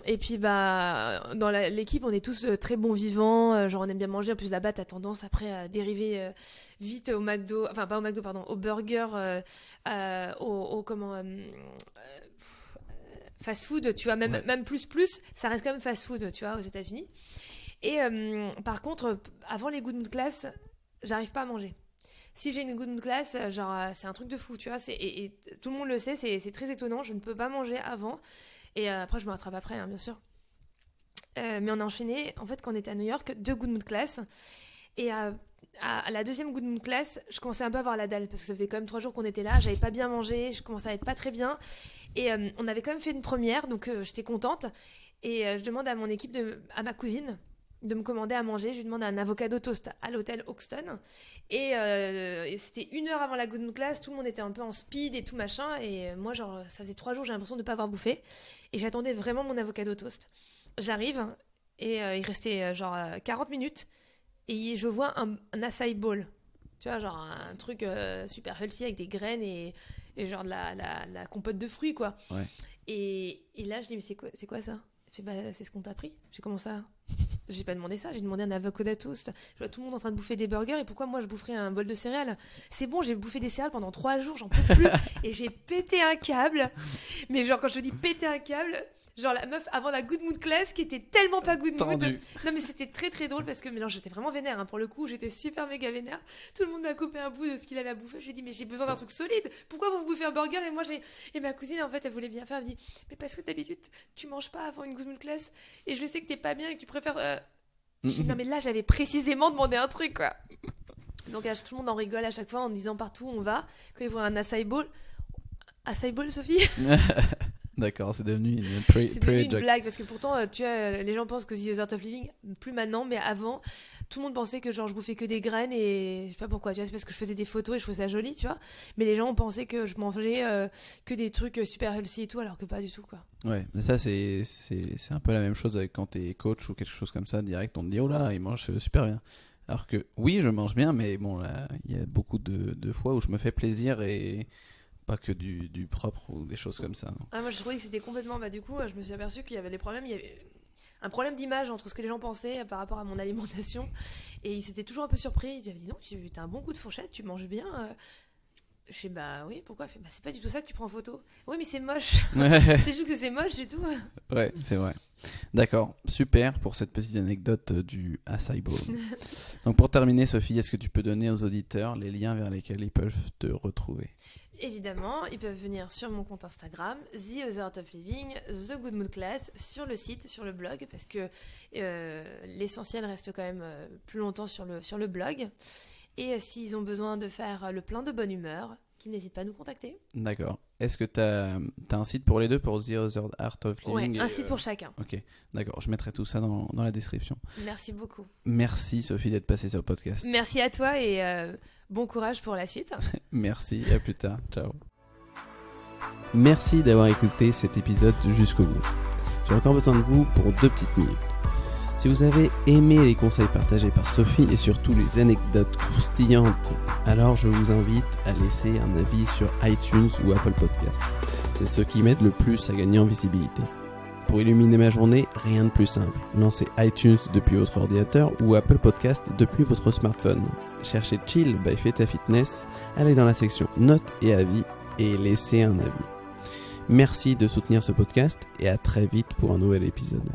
Et puis, bah, dans l'équipe, on est tous très bons vivants. Genre, on aime bien manger. En plus, là-bas, t'as tendance après à dériver vite au McDo. Enfin, pas au McDo, pardon, au burger, fast food, tu vois, même plus, ça reste quand même fast food, tu vois, aux États-Unis. Et par contre, avant les Good Mood Class, j'arrive pas à manger. Si j'ai une Good Mood Class, genre, c'est un truc de fou, tu vois, et tout le monde le sait, c'est très étonnant, je ne peux pas manger avant. Et après, je me rattrape après, hein, bien sûr. Mais on a enchaîné, en fait, quand on était à New York, 2 Good Mood Class. Et à la deuxième Good Mood Class, je commençais un peu à avoir la dalle parce que ça faisait quand même 3 jours qu'on était là, j'avais pas bien mangé, je commençais à être pas très bien et on avait quand même fait une première, donc j'étais contente et je demande à mon équipe, à ma cousine de me commander à manger, je lui demande un avocado toast à l'hôtel Hoxton et c'était 1 heure avant la Good Mood Class, tout le monde était un peu en speed et tout machin et moi genre ça faisait 3 jours, j'ai l'impression de pas avoir bouffé et j'attendais vraiment mon avocado toast. J'arrive et il restait genre 40 minutes. Et je vois un acai bowl. Tu vois, genre un truc super healthy avec des graines et genre de la compote de fruits, quoi. Ouais. Et là, je dis, mais c'est quoi ça? Il fait, bah, c'est ce qu'on t'a pris. J'ai comment ça? J'ai pas demandé ça, j'ai demandé un avocado toast. Je vois tout le monde en train de bouffer des burgers et pourquoi moi je boufferais un bol de céréales? C'est bon, j'ai bouffé des céréales pendant 3 jours, j'en peux plus. Et j'ai pété un câble. Mais genre, quand je dis péter un câble... Genre la meuf avant la Good Mood Class qui était tellement pas good mood. Non mais c'était très très drôle parce que mais non, j'étais vraiment vénère hein. Pour le coup j'étais super méga vénère. Tout le monde m'a coupé un bout de ce qu'il avait à bouffer. J'ai dit mais j'ai besoin d'un truc solide. Pourquoi vous bouffez un burger et moi j'ai... Et ma cousine en fait elle voulait bien faire. Elle me dit mais parce que d'habitude tu manges pas avant une Good Mood Class et je sais que t'es pas bien et que tu préfères... J'ai dit non mais là j'avais précisément demandé un truc quoi. Donc tout le monde en rigole à chaque fois en disant partout où on va. Quand ils voient un acai bowl... Acai bowl Sophie? D'accord, c'est devenu une c'est devenu une blague parce que pourtant tu vois les gens pensent que The Art of Living plus maintenant mais avant tout le monde pensait que genre je bouffais que des graines et je sais pas pourquoi tu vois c'est parce que je faisais des photos et je trouvais ça joli tu vois mais les gens ont pensé que je mangeais que des trucs super healthy et tout alors que pas du tout quoi. Ouais mais ça c'est un peu la même chose avec quand t'es coach ou quelque chose comme ça direct on te dit oh là il mange super bien alors que oui je mange bien mais bon là il y a beaucoup de fois où je me fais plaisir et pas que du propre ou des choses comme ça. Non. Ah, moi je trouvais que c'était complètement... Bah, du coup je me suis aperçue qu'il y avait des problèmes. Il y avait un problème d'image entre ce que les gens pensaient par rapport à mon alimentation. Et ils étaient toujours un peu surpris. Ils avaient dit non, t'as un bon coup de fourchette, tu manges bien. Je fais bah oui, pourquoi? Fait, bah, c'est pas du tout ça que tu prends en photo. Oui mais c'est moche. C'est juste que c'est moche et tout. Ouais c'est vrai. D'accord, super pour cette petite anecdote du acai bowl. Donc pour terminer Sophie, est-ce que tu peux donner aux auditeurs les liens vers lesquels ils peuvent te retrouver? Évidemment, ils peuvent venir sur mon compte Instagram, The Other Art of Living, The Good Mood Class, sur le site, sur le blog, parce que l'essentiel reste quand même plus longtemps sur le blog. Et s'ils ont besoin de faire le plein de bonne humeur, qu'ils n'hésitent pas à nous contacter. D'accord. Est-ce que tu as un site pour les deux, pour The Other Art of Living? Oui, un site pour chacun. Ok, d'accord. Je mettrai tout ça dans la description. Merci beaucoup. Merci Sophie d'être passée sur le podcast. Merci à toi et bon courage pour la suite. Merci, à plus tard. Ciao. Merci d'avoir écouté cet épisode jusqu'au bout. J'ai encore besoin de vous pour 2 petites minutes. Si vous avez aimé les conseils partagés par Sophie et surtout les anecdotes croustillantes, alors je vous invite à laisser un avis sur iTunes ou Apple Podcast. C'est ce qui m'aide le plus à gagner en visibilité. Pour illuminer ma journée, rien de plus simple. Lancez iTunes depuis votre ordinateur ou Apple Podcast depuis votre smartphone. Cherchez Chill by Feta Fitness, allez dans la section Notes et avis et laissez un avis. Merci de soutenir ce podcast et à très vite pour un nouvel épisode.